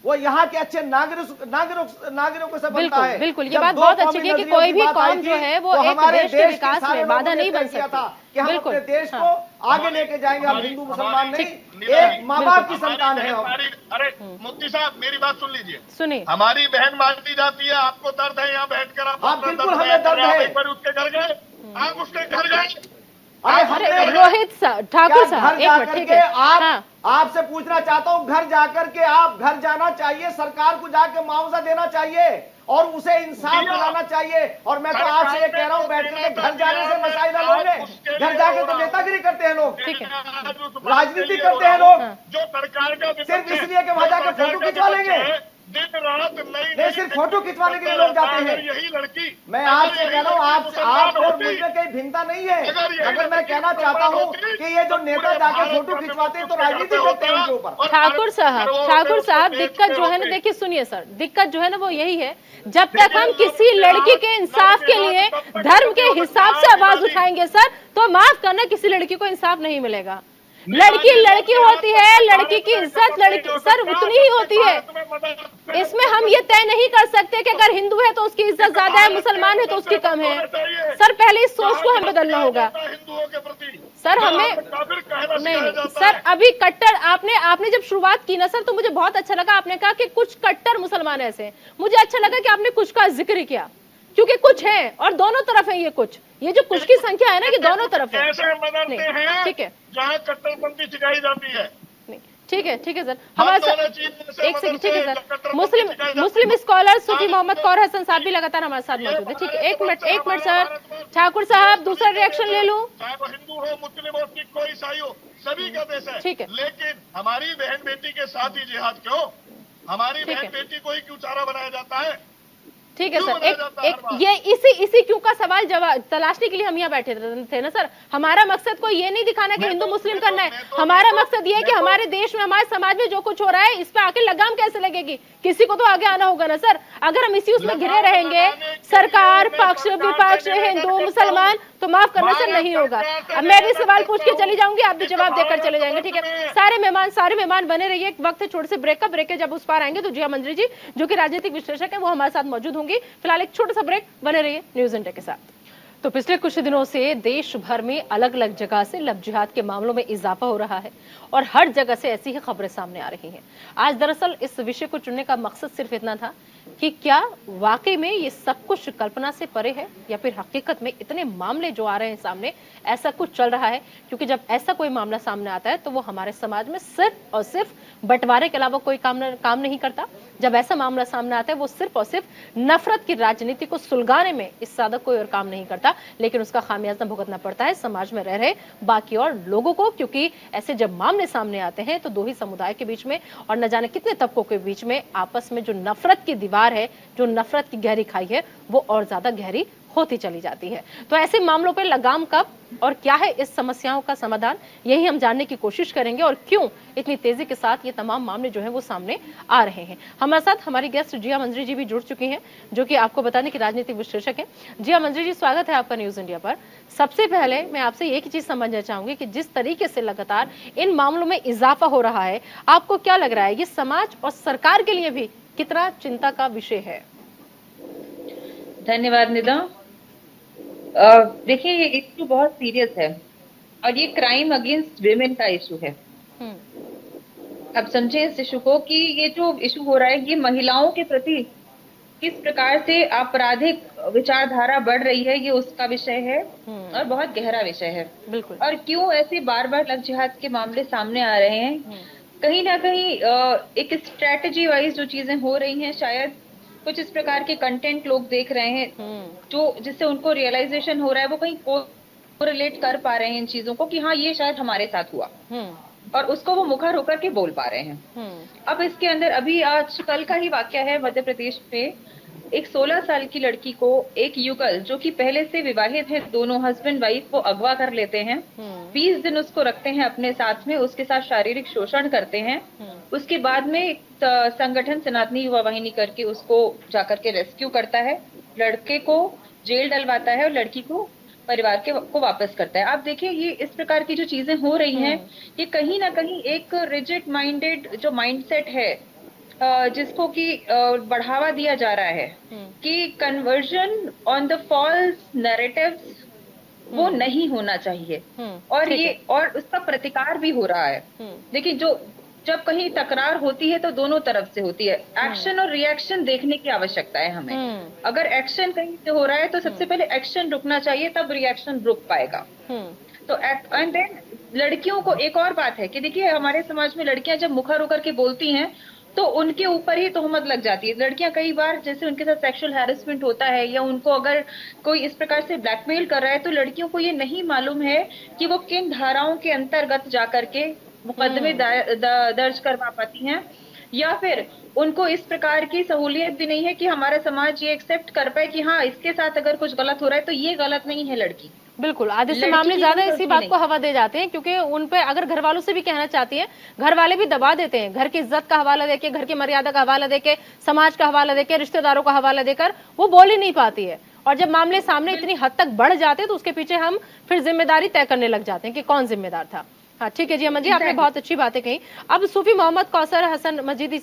वो यहाँ के अच्छे नागरिकों से बनता
बिल्कुल
है।
बिल्कुल, ये
जब
बात
दो
बहुत
कौमी
अच्छी है कि
नजरियों
कोई
की
भी
बात आई
कौम
थी,
जो है वो
तो
एक
हमारे
देश के
देश
विकास
सारे
में बाधा
लोगों ने
नहीं बन
तय किया
सकती।
था कि हम
बिल्कुल,
अपने देश
हाँ।
को आगे लेके जाएंगे। हम हिंदू मुसलमान नहीं, एक माँ बाप की संतान है हम।
अरे मुफ्ती साहब मेरी बात सुन लीजिए,
सुनिए,
हमारी बहन मारती जाती है, आपको दर्द है यहाँ बैठकर, आप
हाँ,
अपना
बिल्कुल
दर्द
हमें
बयान कर
दर्द
रहे हैं। आप
है।
एक बार उसके घर गए, आप उसके घर गए,
अरे
अरे रोहित ठाकुर साहब
घर
एक मिनट,
जाकर
ठीक
के
है,
आप
हाँ।
आपसे पूछना चाहता हूं, घर जाकर के आप घर जाना चाहिए, सरकार को जाके मुआवजा देना चाहिए और उसे इंसाफ दिलाना चाहिए। और मैं तो आपसे ये कह रहा हूं, बैठ के घर जाने से मसाइल हल होंगे। घर जाके तो नेतागिरी करते हैं लोग,
ठीक है,
राजनीति करते हैं लोग,
जो सरकार का
सिर्फ इसलिए कि वहां जाके फोटो खिंचवा लेंगे।
दिन रात
नहीं, सिर्फ फोटो खिंचवाने के लिए लोग जाते हैं।
यही लड़की,
मैं आपसे कह रहा हूँ, आप और मुझ में कहीं भिन्नता नहीं है। अगर मैं कहना चाहता हूँ कि ये जो नेता जाके फोटो खिंचवाते हैं तो राजनीति करते हैं उनके ऊपर।
ठाकुर साहब दिक्कत जो है ना, देखिए सुनिए सर, दिक्कत जो है ना वो यही है, जब तक हम किसी लड़की के इंसाफ के लिए धर्म के हिसाब से आवाज उठाएंगे सर, तो माफ करना किसी लड़की को इंसाफ नहीं मिलेगा। लड़की लड़की होती है, लड़की की इज्जत लड़की सर उतनी ही होती है। इसमें हम ये तय नहीं कर सकते कि अगर हिंदू है तो उसकी इज्जत ज्यादा है, मुसलमान है तो उसकी कम है। सर पहले इस सोच को हमें बदलना होगा
हिंदुओं के प्रति।
सर। हमें नहीं सर, अभी कट्टर आपने जब शुरुआत की ना सर, तो मुझे बहुत अच्छा लगा। आपने कहा कि कुछ कट्टर मुसलमान ऐसे हैं, मुझे अच्छा लगा कि आपने कुछ का जिक्र किया, क्योंकि कुछ है और दोनों तरफ है। ये जो कुछ की संख्या है ना, कि दोनों तरफ है।
कैसे बदलते हैं
ठीक है,
जहाँ कट्टरपंथी सिखाई जाती है।
ठीक है सर, हमारे साथ एक सेकंड, ठीक है सर। मुस्लिम स्कॉलर सूफी मोहम्मद कौर हसन साहब भी लगातार हमारे साथ मौजूद है। ठीक है, एक मिनट सर, ठाकुर साहब दूसरा रिएक्शन ले लूं।
चाहे वो हिंदू हो, मुस्लिम हो, सिख हो, ईसाई हो, सभी का देश है।
ठीक है,
लेकिन हमारी बहन बेटी के साथ ही जिहाद क्यों? हमारी बहन बेटी को ही क्यों चारा बनाया जाता है?
ठीक है सर, एक ये इसी क्यों का सवाल जवाब तलाशने के लिए हम यहाँ बैठे थे ना सर। हमारा मकसद कोई ये नहीं दिखाना कि हिंदू मुस्लिम करना है। हमारा मकसद ये है कि हमारे देश में, हमारे समाज में जो कुछ हो रहा है, इस पे आके लगाम कैसे लगेगी? किसी को तो आगे आना होगा ना सर। अगर हम इसी उसमें घिरे रहेंगे, सरकार पक्ष विपक्ष, हिंदू मुसलमान, तो माफ करना सर नहीं होगा। अब मैं भी सवाल पूछ के चली जाऊंगी, आप भी जवाब देकर चले जाएंगे। ठीक है, सारे मेहमान बने रहिए। एक वक्त है छोटे से ब्रेक का, ब्रेक के जब उस पार आएंगे तो जिया मंजरी जी जो कि राजनीतिक विश्लेषक है वो हमारे साथ मौजूद होंगी। फिलहाल एक छोटा सा ब्रेक, बने रहिए न्यूज इंडिया के साथ। तो पिछले कुछ दिनों से देश भर में अलग अलग जगह से लव जिहाद के मामलों में इजाफा हो रहा है और हर जगह से ऐसी ही खबरें सामने आ रही हैं। आज दरअसल इस विषय को चुनने का मकसद सिर्फ इतना था कि क्या वाकई में ये सब कुछ कल्पना से परे है या फिर हकीकत में इतने मामले जो आ रहे हैं सामने, ऐसा कुछ चल रहा है। क्योंकि जब ऐसा कोई मामला सामने आता है तो वो हमारे समाज में सिर्फ और सिर्फ बंटवारे के अलावा कोई काम नहीं करता। जब ऐसा मामला सामने आता है वो सिर्फ और सिर्फ नफरत की राजनीति को सुलगाने में इससे ज्यादा कोई और काम नहीं करता, लेकिन उसका खामियाजा भुगतना पड़ता है समाज में रह रहे बाकी और लोगों को। क्योंकि ऐसे जब मामले सामने आते हैं तो दो ही समुदाय के बीच में और न जाने कितने तबकों के बीच में आपस में जो नफरत की दीवार है, जो नफरत की गहरी खाई है, वो और ज्यादा गहरी होती चली जाती है। तो ऐसे मामलों पर लगाम कब और क्या है इस समस्याओं का समाधान, यही हम जानने की कोशिश करेंगे और क्यों इतनी तेजी के साथ ये तमाम मामले जो हैं वो सामने आ रहे हैं। हमारे साथ हमारी गेस्ट जिया मंजरी जी भी जुड़ चुकी हैं, जो कि आपको बताने की राजनीतिक विश्लेषक हैं। जिया मंजरी जी, स्वागत है आपका न्यूज इंडिया पर। सबसे पहले मैं आपसे एक ही चीज समझना चाहूंगी कि जिस तरीके से लगातार इन मामलों में इजाफा हो रहा है, आपको क्या लग रहा है ये समाज और सरकार के लिए भी कितना चिंता का विषय है?
धन्यवाद निदा। देखिए, ये इशू बहुत सीरियस है और ये क्राइम अगेंस्ट विमेन का इशू है। अब समझे इस इशू को कि ये जो इशू हो रहा है ये महिलाओं के प्रति किस प्रकार से आपराधिक विचारधारा बढ़ रही है, ये उसका विषय है और बहुत गहरा विषय है।
बिल्कुल। और
क्यों ऐसे बार बार लव जिहाद के मामले सामने आ रहे हैं, कहीं ना कहीं एक स्ट्रेटेजी वाइज जो चीजें हो रही हैं, शायद कुछ इस प्रकार के कंटेंट लोग देख रहे हैं जो जिससे उनको रियलाइजेशन हो रहा है, वो कहीं कोरिलेट कर पा रहे हैं इन चीजों को कि हाँ ये शायद हमारे साथ हुआ और उसको वो मुखर होकर के बोल पा रहे हैं। अब इसके अंदर अभी आज कल का ही वाकया है, मध्य प्रदेश में एक 16 साल की लड़की को एक युगल जो कि पहले से विवाहित है, दोनों हस्बैंड वाइफ, वो अगवा कर लेते हैं। 20 दिन उसको रखते हैं अपने साथ में, उसके साथ शारीरिक शोषण करते हैं। उसके बाद में संगठन सनातनी युवा वाहिनी करके उसको जाकर के रेस्क्यू करता है, लड़के को जेल डलवाता है और लड़की को परिवार को वापस करता है। आप देखिए, ये इस प्रकार की जो चीजें हो रही हैं, ये कहीं ना कहीं एक रिजिड माइंडेड जो माइंडसेट है जिसको कि बढ़ावा दिया जा रहा है कि conversion on the false narratives वो नहीं होना चाहिए, और ये और उसका प्रतिकार भी हो रहा है। देखिए, जब कहीं तकरार होती है तो दोनों तरफ से होती है। एक्शन और रिएक्शन देखने की आवश्यकता है हमें। अगर एक्शन कहीं से हो रहा है तो सबसे पहले एक्शन रुकना चाहिए, तब रिएक्शन रुक पाएगा। तो एंड देन लड़कियों को एक और बात है कि देखिए, हमारे समाज में लड़कियां जब मुखर होकर के बोलती हैं तो उनके ऊपर ही तोहमत लग जाती है। लड़कियां कई बार, जैसे उनके साथ सेक्सुअल हैरेसमेंट होता है या उनको अगर कोई इस प्रकार से ब्लैकमेल कर रहा है, तो लड़कियों को ये नहीं मालूम है कि वो किन धाराओं के अंतर्गत जाकर के मुकदमे दर्ज करवा पाती हैं, या फिर उनको इस प्रकार की सहूलियत भी नहीं है कि हमारा समाज ये एक्सेप्ट कर पाए कि हाँ, इसके साथ अगर कुछ गलत हो रहा है तो ये गलत नहीं है लड़की।
बिल्कुल, आधे से मामले ज्यादा इसी बात को हवा दे जाते हैं, क्योंकि उन पे अगर घर वालों से भी कहना चाहती हैं, घर वाले भी दबा देते हैं। घर की इज्जत का हवाला देके, घर की मर्यादा का हवाला देके, समाज का हवाला देके, रिश्तेदारों का हवाला देकर वो बोल ही नहीं पाती है। और जब मामले सामने इतनी हद तक बढ़ जाते हैं तो उसके पीछे हम फिर जिम्मेदारी तय करने लग जाते हैं कि कौन जिम्मेदार था। हाँ, ठीक है जी अमन जी, आपने बहुत अच्छी बातें कही। अब सूफी मोहम्मद कौसर हसन मजीदी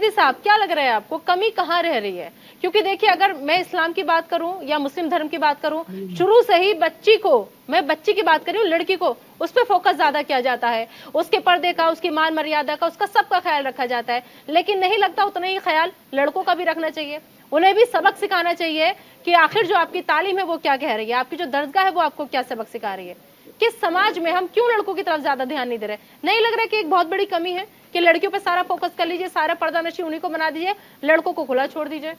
साहब, क्या लग रहा है आपको, कमी कहाँ रह रही है? क्योंकि देखिए, अगर मैं इस्लाम की बात करूं या मुस्लिम धर्म की बात करूं, शुरू से ही बच्ची की बात कर रही हूँ, लड़की को उस पर फोकस ज्यादा किया जाता है, उसके पर्दे का, उसकी मान मर्यादा का, उसका सबका ख्याल रखा जाता है। लेकिन नहीं लगता उतना ही ख्याल लड़कों का भी रखना चाहिए। उन्हें भी सबक सिखाना चाहिए कि आखिर जो आपकी तालीम है वो क्या कह रही है, आपकी जो दर्जगाह है वो आपको क्या सबक सिखा रही है। किस समाज में हम क्यों लड़कों की तरफ ज्यादा ध्यान नहीं दे रहे? नहीं लग रहा है कि एक बहुत बड़ी कमी है कि लड़कियों पे सारा फोकस कर लीजिए, सारा पर्दा नशी उन्हीं को बना दीजिए, लड़कों को खुला छोड़ दीजिए?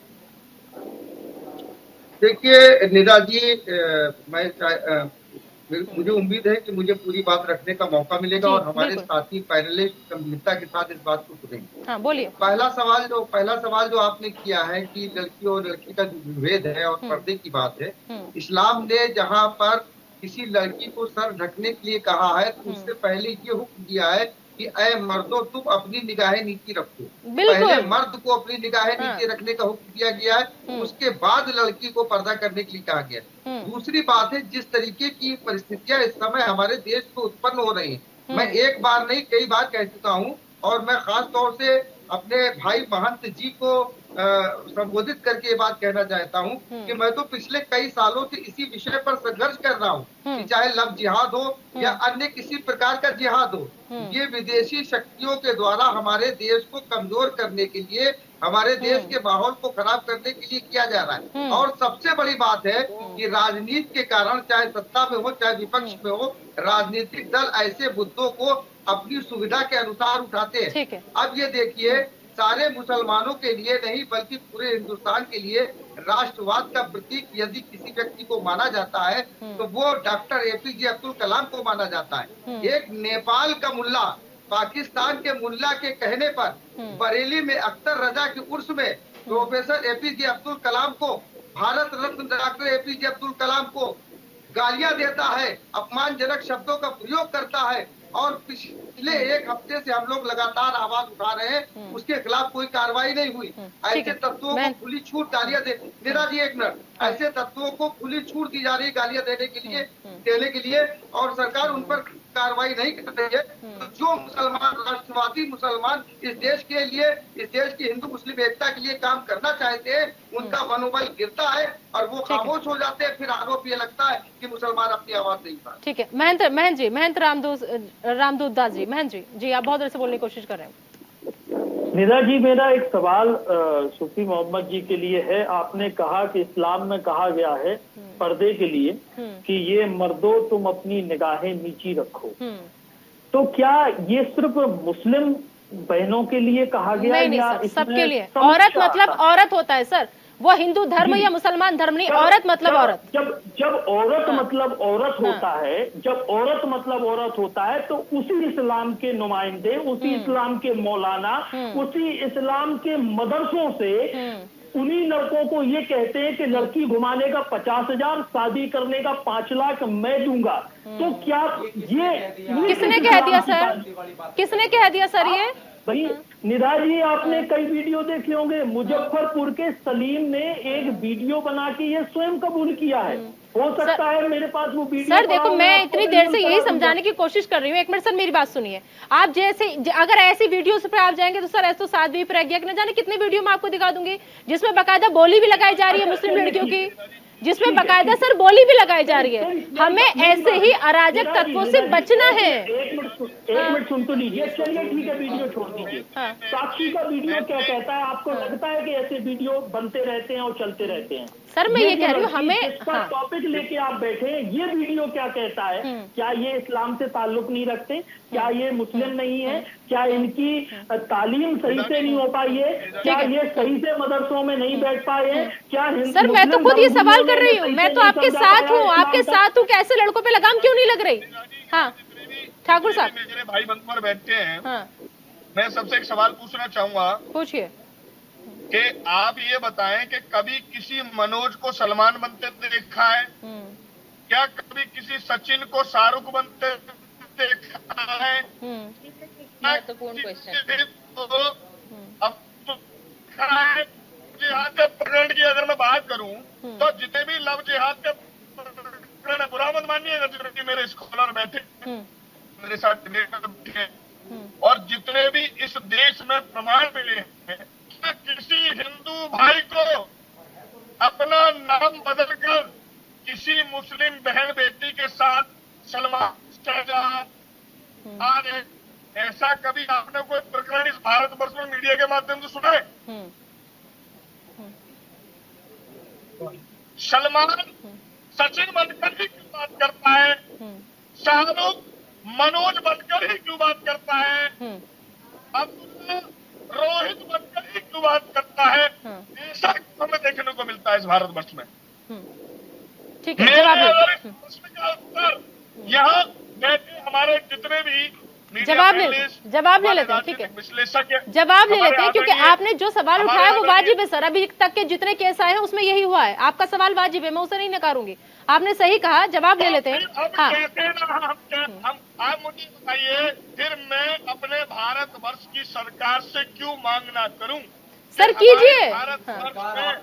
देखिए निदा जी, मुझे उम्मीद है कि मुझे पूरी बात रखने का मौका मिलेगा और हमारे साथी पैनलिस्ट गंभीरता के साथ इस बात को सुनेंगे।
हाँ, बोलिए।
पहला सवाल जो आपने किया है कि लड़की और लड़की का जो विभेद है और पर्दे की बात है, इस्लाम ने जहाँ पर किसी लड़की को सर ढकने के लिए कहा है तो उससे पहले ये हुक्म दिया है कि ऐ मर्दों, तुम अपनी निगाहें नीचे रखो। पहले मर्द को अपनी निगाहें नीचे रखने का हुक्म दिया गया है, उसके बाद लड़की को पर्दा करने के लिए कहा गया है। दूसरी बात है, जिस तरीके की परिस्थितियां इस समय हमारे देश में उत्पन्न हो रही है, मैं एक बार नहीं कई बार कह चुका हूँ, और मैं खास तौर से अपने भाई महंत जी को संबोधित करके ये बात कहना चाहता हूँ कि मैं तो पिछले कई सालों से इसी विषय पर संघर्ष कर रहा हूँ कि चाहे लव जिहाद हो या अन्य किसी प्रकार का जिहाद हो, ये विदेशी शक्तियों के द्वारा हमारे देश को कमजोर करने के लिए, हमारे देश के माहौल को खराब करने के लिए किया जा रहा है। और सबसे बड़ी बात है कि राजनीति के कारण, चाहे सत्ता में हो चाहे विपक्ष में हो, राजनीतिक दल ऐसे मुद्दों को अपनी सुविधा के अनुसार उठाते हैं। अब ये देखिए, सारे मुसलमानों के लिए नहीं बल्कि पूरे हिंदुस्तान के लिए राष्ट्रवाद का प्रतीक यदि किसी व्यक्ति को माना जाता है तो वो डॉक्टर एपीजे अब्दुल कलाम को माना जाता है। एक नेपाल का मुल्ला पाकिस्तान के मुल्ला के कहने पर बरेली में अख्तर रजा के उर्स में प्रोफेसर एपीजे अब्दुल कलाम को, भारत रत्न डॉक्टर एपीजे अब्दुल कलाम को गालियां देता है, अपमानजनक शब्दों का प्रयोग करता है, और पिछले एक हफ्ते से हम लोग लगातार आवाज उठा रहे हैं, उसके खिलाफ कोई कार्रवाई नहीं हुई। ऐसे तत्वों को खुली छूट गालियां मेरा जी एक मिनट, ऐसे तत्वों को खुली छूट दी जा रही गालियां देने के लिए और सरकार उन पर कार्रवाई नहीं कर रही है। तो जो मुसलमान, राष्ट्रवादी मुसलमान इस देश के लिए, इस देश की हिंदू मुस्लिम एकता के लिए काम करना चाहते हैं, उनका मनोबल गिरता है और वो खामोश हो जाते हैं। फिर आरोप ये लगता है कि मुसलमान अपनी आवाज नहीं उठा।
ठीक है, महंत रामदूत दास जी, महंत जी आप बहुत देर से बोलने की कोशिश कर रहे हैं।
निदा जी, मेरा एक सवाल सूफी मोहम्मद जी के लिए है। आपने कहा कि इस्लाम में कहा गया है पर्दे के लिए कि ये मर्दों तुम अपनी निगाहें नीची रखो, तो क्या ये सिर्फ मुस्लिम बहनों के लिए कहा गया
नहीं,
या
सबके लिए? औरत मतलब औरत होता है सर, वो हिंदू धर्म या मुसलमान धर्म नहीं, औरत मतलब औरत।
जब औरत मतलब औरत होता है, जब औरत मतलब औरत होता है तो उसी इस्लाम के नुमाइंदे, उसी इस्लाम के मौलाना, उसी इस्लाम के मदरसों से उन्हीं लड़कों को ये कहते हैं कि लड़की घुमाने का 50,000, शादी करने का 5 लाख मैं दूंगा। तो क्या ये
किसने कह दिया सर? किसने कह दिया सर ये?
भाई निधा जी, आपने कई वीडियो देखे होंगे, मुजफ्फरपुर के सलीम ने एक वीडियो बना के ये स्वयं कबूल किया है हो सकता है मेरे पास वो वीडियो।
सर देखो, मैं इतनी देर से यही समझाने की कोशिश कर रही हूँ। एक मिनट सर, मेरी बात सुनिए। आप जैसे अगर ऐसी वीडियो पे आप जाएंगे तो सर ऐसे तो साथ भी प्रज्ञा कि न जाने कितनी वीडियो मैं आपको दिखा दूंगी जिसमें बाकायदा बोली भी लगाई जा रही है मुस्लिम लड़कियों की, जिसमें बाकायदा सर बोली भी लगाई जा रही है। हमें ऐसे ही अराजक तत्वों से बचना है।
एक मिनट सुन तो लीजिए। चलिए ठीक है, वीडियो छोड़ दीजिए। साक्षी का वीडियो क्या कहता है? आपको लगता है कि ऐसे वीडियो बनते रहते हैं और चलते रहते हैं?
सर मैं ये कह रही हूँ, हमें
टॉपिक लेके आप बैठे हैं, ये वीडियो क्या कहता है? क्या ये इस्लाम से ताल्लुक नहीं रखते? क्या ये मुस्लिम नहीं है? क्या इनकी तालीम सही से नहीं हो पाई है? क्या ये सही से मदरसों में नहीं बैठ पाए हैं? क्या
सर मैं तो खुद ये सवाल कर रही हूँ, मैं तो आपके साथ हूँ, आपके साथ हूँ। कैसे लड़कों पे लगाम क्यों नहीं लग रही? हाँ ठाकुर साहब,
मेरे भाई बंधु बैठते हैं।
हाँ
मैं सबसे एक सवाल पूछना चाहूंगा
पूछिए
कि आप ये बताएं कि कभी किसी मनोज को सलमान बनते देखा है? क्या कभी किसी सचिन को शाहरुख बनते देखा है?
महत्वपूर्ण क्वेश्चन।
जिहाद के प्रकरण की अगर मैं बात करूं तो जितने भी लव जिहाद के प्रकरण है, बुरा मत मानिएगा, जितने मेरे स्कॉलर बैठे मेरे साथ बैठे हैं, और जितने भी इस देश में प्रमाण मिले हैं, क्या किसी हिंदू भाई को अपना नाम बदलकर किसी मुस्लिम बहन बेटी के साथ सलमान आज ऐसा कभी आपने कोई प्रकरण इस भारतवर्ष में मीडिया के माध्यम से सुना है? सलमान सचिन बनकर ही क्यों बात करता है? शाहरुख मनोज बनकर ही क्यों बात करता है? अब रोहित बनकर ही क्यों बात करता है? ऐसा हमें देखने को मिलता है इस भारतवर्ष में।
ठीक है, जवाब
प्रश्न का उत्तर यहाँ बैठे हमारे जितने भी
जवाब ले लेते हैं। ठीक है,
विश्लेषक
जवाब ले लेते हैं, क्योंकि आपने जो सवाल उठाया वो वाजिब है सर। अभी तक के जितने केस आए हैं उसमें यही हुआ है। आपका सवाल वाजिब है, मैं उसे नहीं नकारूंगी। आपने सही कहा, जवाब ले लेते हैं। हाँ
आप मुझे बताइए, फिर मैं अपने भारतवर्ष की सरकार से क्यों मांग ना करूं?
सर कीजिए,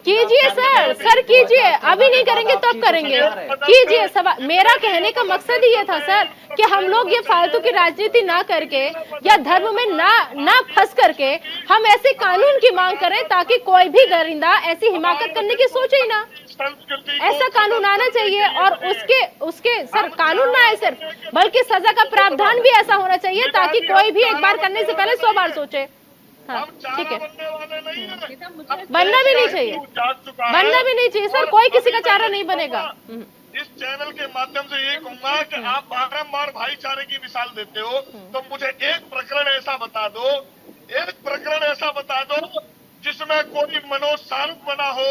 कीजिए सर कीजिए। अभी नहीं करेंगे तो अब करेंगे, कीजिए सवाल। मेरा कहने का मकसद ही ये था सर कि हम लोग ये फालतू की राजनीति ना करके या धर्म में ना फंस करके हम ऐसे कानून की मांग करें ताकि कोई भी दरिंदा ऐसी हिमाकत करने की सोचे ही ना। ऐसा कानून आना चाहिए, और उसके सर कानून ना आए सिर्फ, बल्कि सजा का प्रावधान भी ऐसा होना चाहिए ताकि कोई भी एक बार करने से पहले 100 बार सोचे। हाँ ठीक है, बनना भी नहीं चाहिए, बनना भी नहीं चाहिए सर। कोई किसी का चारा नहीं बनेगा।
इस चैनल के माध्यम से ये कहूंगा कि आप बारंबार भाईचारे की मिसाल देते हो, तो मुझे एक प्रकरण ऐसा बता दो, एक प्रकरण ऐसा बता दो जिसमें कोई मनोज शाहरुख बना हो,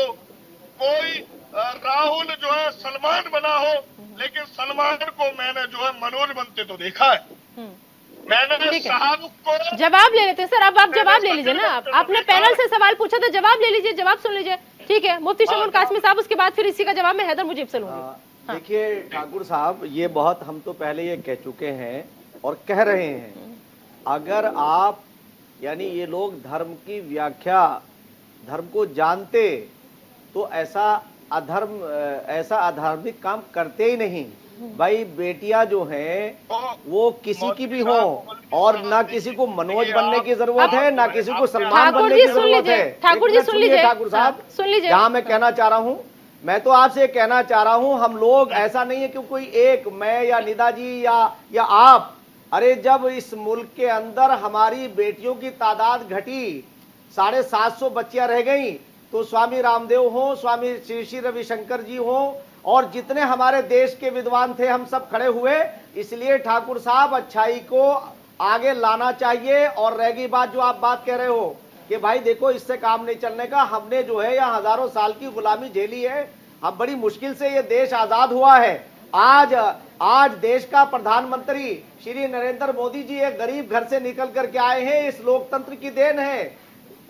कोई राहुल जो है सलमान बना हो, लेकिन सलमान को मैंने जो है मनोज बनते तो देखा है। मैंने शाहरुख को
जवाब ले लेते हैं सर। अब आप जवाब ले लीजिए ना। आपने पैनल से सवाल पूछा तो जवाब ले लीजिए, जवाब सुन लीजिए। ठीक है, मुफ्ती शमूल कासमी साहब, उसके बाद फिर इसी का जवाब मैं हैदर मुजीब से लूंगी।
देखिए ठाकुर साहब, ये बहुत हम तो पहले ये कह चुके हैं और कह रहे हैं, अगर आप यानी ये लोग धर्म की व्याख्या, धर्म को जानते तो ऐसा अधार्मिक काम करते ही नहीं। भाई बेटियां जो हैं वो किसी की भी हो, और ना किसी को मनोज बनने की जरूरत है, ना किसी को सलमान बनने की जरूरत है।
ठाकुर जी सुन लीजिए,
ठाकुर साहब
सुन लीजिए।
यहाँ मैं कहना चाह रहा हूँ, मैं तो आपसे कहना चाह रहा हूँ, हम लोग ऐसा नहीं है कि कोई एक मैं या निदा जी या आप, अरे जब इस मुल्क के अंदर हमारी बेटियों की तादाद घटी, 750 बच्चियां रह गई, तो स्वामी रामदेव हो, स्वामी श्री श्री रविशंकर जी हो, और जितने हमारे देश के विद्वान थे, हम सब खड़े हुए। इसलिए ठाकुर साहब, अच्छाई को आगे लाना चाहिए। और रहेगी बात जो आप बात कह रहे हो कि भाई देखो इससे काम नहीं चलने का, हमने जो है यहाँ हजारों साल की गुलामी झेली है, हम बड़ी मुश्किल से ये देश आजाद हुआ है। आज देश का प्रधानमंत्री श्री नरेंद्र मोदी जी एक गरीब घर से निकल करके आए हैं, इस लोकतंत्र की देन है।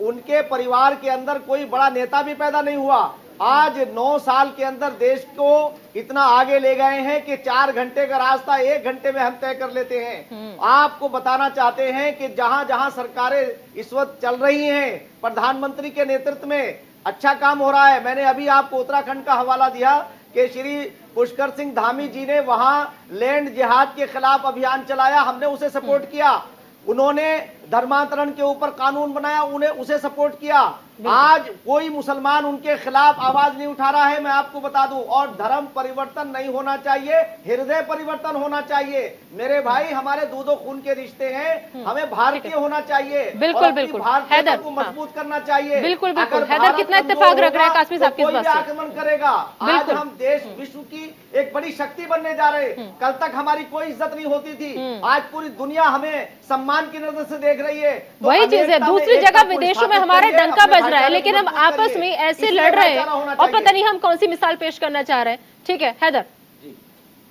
उनके परिवार के अंदर कोई बड़ा नेता भी पैदा नहीं हुआ। आज 9 साल के अंदर देश को इतना आगे ले गए हैं कि 4 घंटे का रास्ता 1 घंटे में हम तय कर लेते हैं। आपको बताना चाहते हैं कि जहां जहां सरकारें इस वक्त चल रही हैं, प्रधानमंत्री के नेतृत्व में अच्छा काम हो रहा है। मैंने अभी आपको उत्तराखंड का हवाला दिया कि श्री पुष्कर सिंह धामी जी ने वहां लैंड जिहाद के खिलाफ अभियान चलाया, हमने उसे सपोर्ट किया। उन्होंने धर्मांतरण के ऊपर कानून बनाया, उन्हें उसे सपोर्ट किया। आज कोई मुसलमान उनके खिलाफ आवाज नहीं उठा रहा है, मैं आपको बता दूं। और धर्म परिवर्तन नहीं होना चाहिए, हृदय परिवर्तन होना चाहिए। मेरे भाई, हमारे दूधो खून के रिश्ते हैं, हमें भारतीय होना चाहिए।
बिल्कुल बिल्कुल,
भारतीय को मजबूत करना चाहिए।
बिल्कुल बिल्कुल। हैदर कितना इत्तेफाक रख रहा है काश्मीर साहब की इस बात से।
आक्रमण करेगा। आज हम देश विश्व की एक बड़ी शक्ति बनने जा रहे हैं। कल तक हमारी कोई इज्जत नहीं होती थी, आज पूरी दुनिया हमें सम्मान की नजर से देख रही है। तो
वही चीज है, दूसरी जगह विदेशों में हमारा डंका बज रहा है, लेकिन हम आपस में ऐसे लड़ रहे हैं और पता नहीं हम कौन सी मिसाल पेश करना चाह रहे हैं। ठीक है हैदर
जी,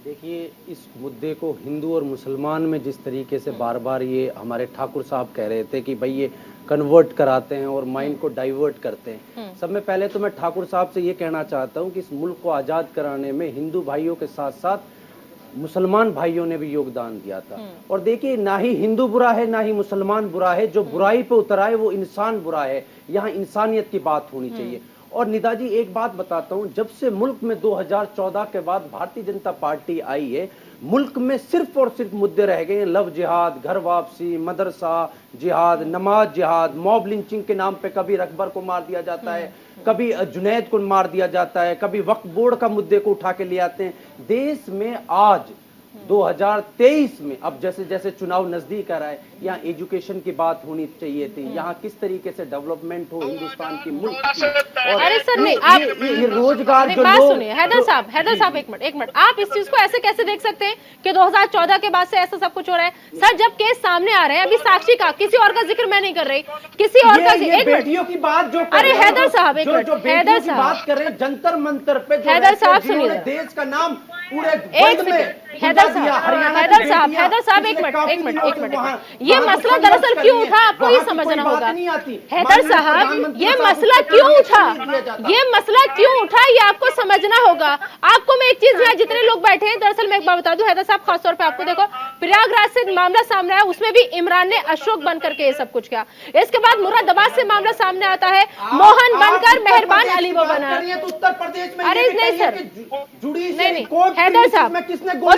देखिए, इस मुद्दे को हिंदू और मुसलमान में जिस तरीके से बार बार ये हमारे ठाकुर साहब कह रहे थे कि भाई ये कन्वर्ट कराते हैं और माइंड को डाइवर्ट करते हैं। सब में पहले तो मैं ठाकुर साहब से ये कहना चाहता हूँ कि इस मुल्क को आजाद कराने में हिंदू भाइयों के साथ साथ मुसलमान भाइयों ने भी योगदान दिया था। और देखिए, ना ही हिंदू बुरा है ना ही मुसलमान बुरा है, जो बुराई पे उतरा है वो इंसान बुरा है। यहाँ इंसानियत की बात होनी चाहिए। और निदा जी, एक बात बताता हूँ, जब से मुल्क में 2014 के बाद भारतीय जनता पार्टी आई है, मुल्क में सिर्फ और सिर्फ मुद्दे रह गए हैं। लव जिहाद, घर वापसी, मदरसा जिहाद, नमाज जिहाद, मॉब लिंचिंग के नाम पे कभी अकबर को मार दिया जाता है, कभी जुनैद को मार दिया जाता है, कभी वक्फ बोर्ड का मुद्दे को उठा के ले आते हैं। देश में आज 2023 में अब जैसे जैसे चुनाव नजदीक आ रहा है, यहाँ एजुकेशन की बात होनी चाहिए थी, यहाँ किस तरीके से डेवलपमेंट हो हिंदुस्तान की मुल्क की। और
अरे सर नहीं, आप
ये रोजगार जो
बात
लोग,
सुनिए हैदर साहब एक मिनट, आप इस चीज को ऐसे कैसे देख सकते हैं कि 2014 के बाद से ऐसा सब कुछ हो रहा है? सर, जब केस सामने आ रहे हैं, अभी साक्षी का, किसी और का जिक्र मैं नहीं कर रही, किसी और का, एक
बेटियों की बात जो,
अरे हैदर साहब एक मिनट, हैदर साहब
बात कर रहे हैं, जंतर मंतर पे
हैदर साहब सुनिए,
देश का नाम पूरे
एक सेकंड, हैदर साहब एक मिनट, ये मसला दरअसल क्यों उठा आपको ये समझना होगा। हैदर साहब, ये मसला क्यों उठा, ये आपको समझना होगा। आपको मैं एक चीज, यहाँ जितने लोग बैठे हैं, दरअसल मैं एक बात बता दूं हैदर साहब, खासतौर पे आपको, देखो प्रयागराज से मामला सामने आया, उसमें भी इमरान ने अशोक बन करके ये सब कुछ किया। इसके बाद मुरादाबाद से मामला सामने आता है, मोहन बनकर मेहरबान अली वो बना।
उत्तर प्रदेश में,
अरे नहीं सर,
नहीं,
हैदर साहब,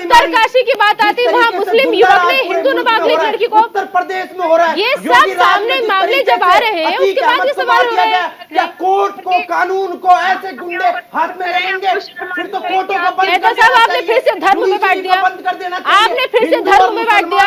उत्तरकाशी की बात आती है, वहाँ मुस्लिम युवक ने हिंदू नाबालिग लड़की को,
उत्तर प्रदेश में हो रहा है।
ये सब सामने मामले जब आ रहे हैं, उसके बाद ये सवाल हो रहा है
क्या कोर्ट को, कानून को ऐसे गुंडे हाथ में रहेंगे? फिर तो कोर्टों को बंद
हैदर साहब, आपने फिर से धर्म में बांट दिया, आपने फिर से धर्म में बांट दिया,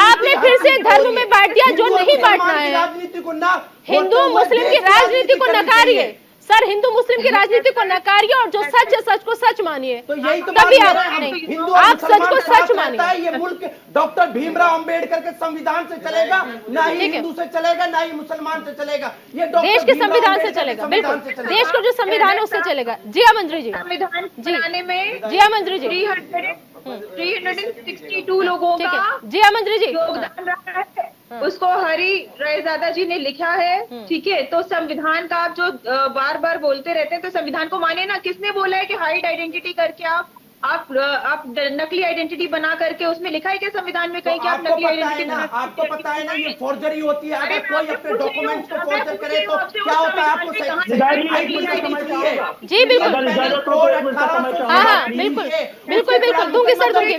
आपने फिर से धर्म में बांट दिया जो नहीं बांटना है।
राजनीति को ना,
हिंदू मुस्लिम की राजनीति को नकारिए सर, हिंदू मुस्लिम की राजनीति को नकारिए और जो सच है सच को सच मानिए।
तो यही तो
तभी
आप
नहीं, आप सच को सच मानिए।
ये मुल्क डॉक्टर भीमराव अंबेडकर के संविधान से चलेगा, ना ही हिंदू से चलेगा, ना ही मुसलमान से चलेगा, ये
देश के संविधान से चलेगा। बिल्कुल, देश का जो संविधान है उससे चलेगा। जिया मंजरी जी,
संविधान बनाने में
जिया मंजरी जी
362 लोगों का
जिया मंजरी जी
योगदान रहा है, उसको हरी रईजादा जी ने लिखा है। ठीक है, तो संविधान का आप जो बार बार बोलते रहते हैं, तो संविधान को माने ना। किसने बोला है कि हाइड आइडेंटिटी करके आप नकली आइडेंटिटी बना करके, उसमें लिखा है कि संविधान में कहीं कि आप नकली आइडेंटिटी बना?
आपको पता है ना, ये फोर्जरी होती है। अगर कोई अपने डॉक्यूमेंट्स को फोर्जर करे तो क्या होता है? आपको
जी बिल्कुल, हाँ बिल्कुल दूंगी सर, दूंगी।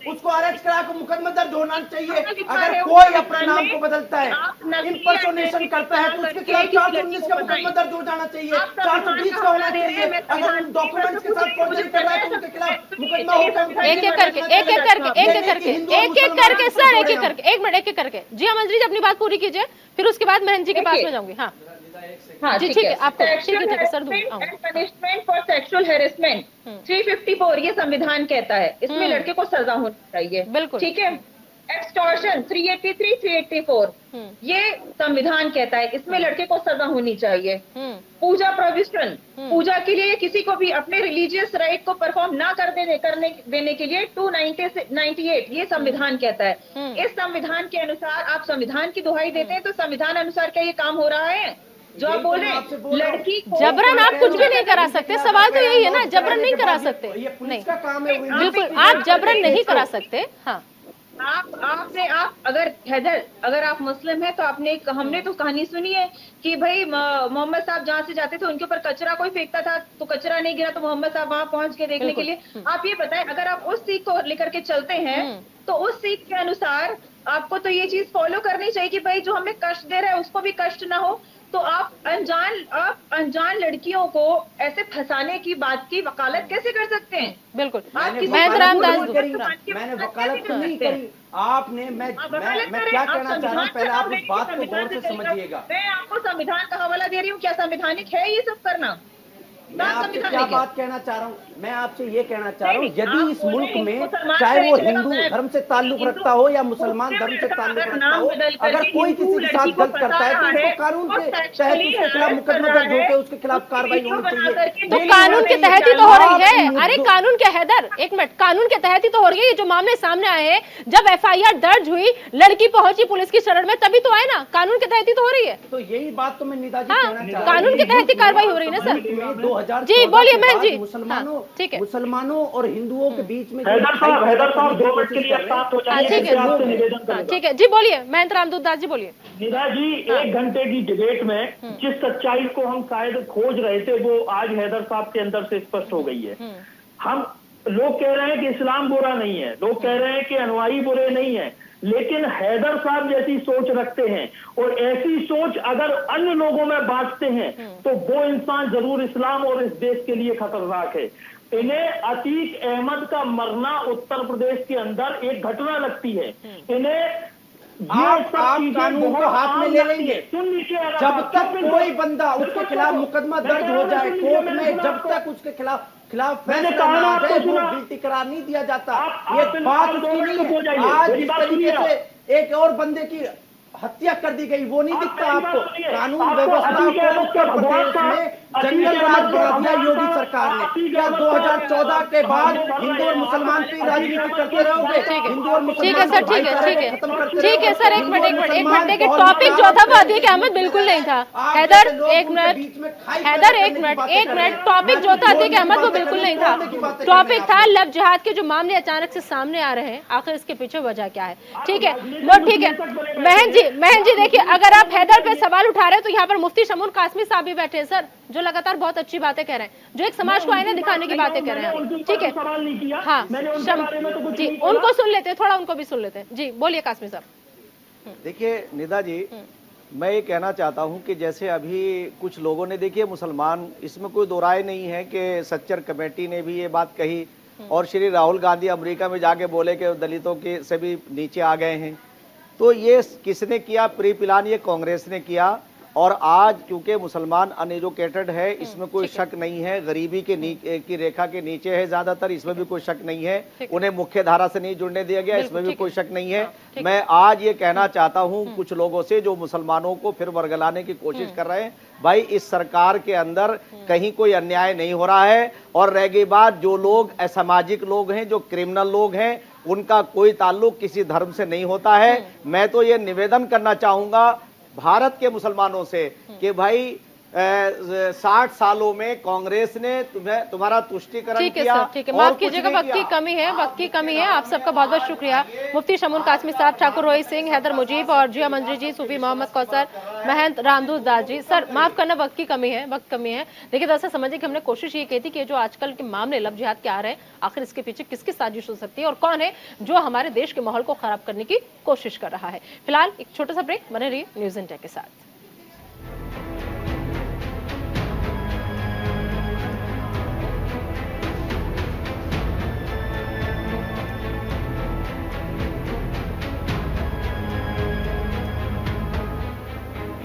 उसको अरेस्ट करा के मुकदमा दर्ज होना चाहिए। अगर कोई अपने नाम को बदलता है, इम्पर्सोनेशन करता है, तो उसके खिलाफ 419 का मुकदमा दर्ज हो जाना चाहिए, 420 का होना चाहिए। अगर डॉक्यूमेंट्स के साथ फोर्जरी कर रहा है तो उसके खिलाफ मुकदमा होगा।
एक एक करके सर, एक मिनट, जिया मंजरी जी अपनी बात पूरी कीजिए, फिर उसके बाद महन जी के पास में जाऊंगी। हाँ जी, ठीक है, आपको ठीक है sir,
punishment for sexual harassment 354 ये संविधान कहता है, इसमें लड़के को सजा होनी चाहिए।
बिल्कुल,
ठीक है। एक्सटॉर्शन 383 384 ये संविधान कहता है, इसमें लड़के को सजा होनी चाहिए। पूजा प्रोविजन, पूजा के लिए किसी को भी अपने रिलीजियस राइट को परफॉर्म ना करने देने के लिए 298 ये संविधान कहता है। इस संविधान के अनुसार आप संविधान की दुहाई देते हैं, तो संविधान अनुसार क्या ये काम हो रहा है? जो आप बोल रहे हैं लड़की
जबरन आप कुछ भी नहीं करा सकते, सवाल तो यही है ना, जबरन नहीं करा सकते। नहीं,
का काम है,
बिल्कुल आप जबरन नहीं करा सकते। हाँ,
आप अगर हैदर, अगर आप मुस्लिम हैं तो हमने तो कहानी सुनी है कि भाई मोहम्मद साहब जहाँ से जाते थे उनके ऊपर कचरा कोई फेंकता था तो कचरा नहीं गिरा तो मोहम्मद साहब वहां पहुंच के देखने के लिए। आप ये बताएं, अगर आप उस सीख को लेकर के चलते हैं तो उस सीख के अनुसार आपको तो ये चीज फॉलो करनी चाहिए कि भाई जो हमें कष्ट दे रहा है उसको भी कष्ट ना हो। तो आप अनजान लड़कियों को ऐसे फंसाने की बात की वकालत कैसे कर सकते हैं?
बिल्कुल,
मैंने वकालत तो नहीं करी आपने। मैं क्या कहना चाह रहा हूँ, पहले आप इस बात को गौर से समझिएगा।
मैं आपको संविधान का हवाला दे रही हूँ, क्या संवैधानिक है ये सब करना?
मैं आपसे क्या बात कहना चाह रहा हूँ, मैं आपसे ये कहना चाह रहा हूँ, यदि इस मुल्क में चाहे वो हिंदू धर्म से ताल्लुक रखता हो या मुसलमान धर्म से ताल्लुक रखता हो, अगर कोई किसी के साथ गलत करता है तो उसको कानून के तहत उसके खिलाफ मुकदमा दर्ज होकर उसके खिलाफ कार्रवाई होनी चाहिए।
तो कानून के तहत ही तो हो रही है। अरे कानून के हैदर, एक मिनट, कानून के तहत ही तो हो रही है। ये जो मामले सामने आए हैं, जब FIR दर्ज हुई, लड़की पहुंची पुलिस की शरण में, तभी तो आए ना। कानून के तहत ही तो हो रही है।
तो यही बात तो मैं निदा जी कहना चाह रहा हूं,
कानून के तहत ही कार्रवाई हो रही है ना सर।
2014
जी बोलिए बहन जी।
मुसलमानों और हिंदुओं के बीच में
हैदर साहब 2 मिनट के लिए साथ हो जाइए।
ठीक है जी, बोलिए महेंद्र रामदूत दास जी, बोलिए।
निदा जी, 1 घंटे की डिबेट में जिस सच्चाई को हम शायद खोज रहे थे वो आज हैदर साहब के अंदर से स्पष्ट हो गई है। हम लोग कह रहे हैं कि इस्लाम बुरा नहीं है, लोग कह रहे हैं कि अनुयायी बुरे नहीं है, लेकिन हैदर साहब जैसी सोच रखते हैं और ऐसी सोच अगर अन्य लोगों में बांटते हैं तो वो इंसान जरूर इस्लाम और इस देश के लिए खतरनाक है। इन्हें अतीक अहमद का मरना उत्तर प्रदेश के अंदर एक घटना लगती है। इन्हें
आप कानून को हाथ में ले लेंगे जब तक कोई बंदा उसके खिलाफ मुकदमा दर्ज हो जाए कोर्ट में, जब तक उसके खिलाफ फैसला ना आ जाए वो गिल्टी करार नहीं दिया जाता। ये बात उसकी नहीं है। आज जिस तरीके से एक और बंदे की हत्या कर दी गई वो नहीं दिखता आपको? कानून व्यवस्था को उत्तर प्रदेश में जंगल राज बना दिया योगी सरकार ने। क्या 2014 के बाद हिंदू और मुसलमान की राजनीति करते रहोगे? हिंदू और
ठीक है सर, ठीक है सर, एक मिनट देखिए, टॉपिक जो था वो अतीक अहमद बिल्कुल नहीं था। हैदर एक मिनट, टॉपिक जो था अतीक अहमद वो बिल्कुल नहीं था। टॉपिक था लव जिहाद के जो मामले अचानक से सामने आ रहे हैं, आखिर इसके पीछे वजह क्या है? ठीक है, ठीक है बहन जी देखिए, अगर आप हैदर पे सवाल उठा रहे हैं तो यहाँ पर मुफ्ती शमून कासमी साहब भी बैठे हैं सर, जो लगातार बहुत अच्छी बातें कह रहे हैं, जो एक समाज को आईना दिखाने की बातें कह रहे हैं। ठीक है, हाँ जी, उनको सुन लेते हैं, थोड़ा उनको भी सुन लेते हैं। जी बोलिए कासमी साहब।
देखिए निदा जी, मैं ये कहना चाहता हूं कि जैसे अभी कुछ लोगों ने, देखिए मुसलमान, इसमें कोई दो राय नहीं है कि सच्चर कमेटी ने भी ये बात कही और श्री राहुल गांधी अमेरिका में जाके बोले कि दलितों के से भी नीचे आ गए हैं। तो ये किसने किया? प्री प्लान ये कांग्रेस ने किया। और आज क्योंकि मुसलमान अनएजुकेटेड है, इसमें कोई शक नहीं है, गरीबी के की रेखा के नीचे है ज्यादातर, इसमें भी कोई शक नहीं है, उन्हें मुख्य धारा से नहीं जुड़ने दिया गया, इसमें भी कोई शक नहीं है। मैं आज ये कहना चाहता हूं कुछ लोगों से जो मुसलमानों को फिर वर्गलाने की कोशिश कर रहे हैं, भाई इस सरकार के अंदर कहीं कोई अन्याय नहीं हो रहा है। और रह गई बात, जो लोग असामाजिक लोग हैं, जो क्रिमिनल लोग हैं, उनका कोई ताल्लुक किसी धर्म से नहीं होता है। मैं तो ये निवेदन करना चाहूंगा भारत के मुसलमानों से कि भाई 60 सालों में कांग्रेस ने तुम्हारा तुष्टीकरण किया।
ठीक है, माफ कीजिएगा, वक्त की कमी है। आप सबका बहुत बहुत शुक्रिया। मुफ्ती शमून कासमी साहब, ठाकुर रोहित सिंह, हैदर मुजीब और जिया मंजरी जी, सूफी मोहम्मद कौसर, महेंद्र रामदूत दास जी। सर माफ करना, वक्त की कमी है। देखिए दरअसल समझिए कि हमने कोशिश ये की थी कि जो आजकल के मामले लव जिहाद के आ रहे हैं, आखिर इसके पीछे किसकी साजिश हो सकती है और कौन है जो हमारे देश के माहौल को खराब करने की कोशिश कर रहा है। फिलहाल एक छोटा सा ब्रेक, बने रहिए न्यूज़ इंडिया के साथ।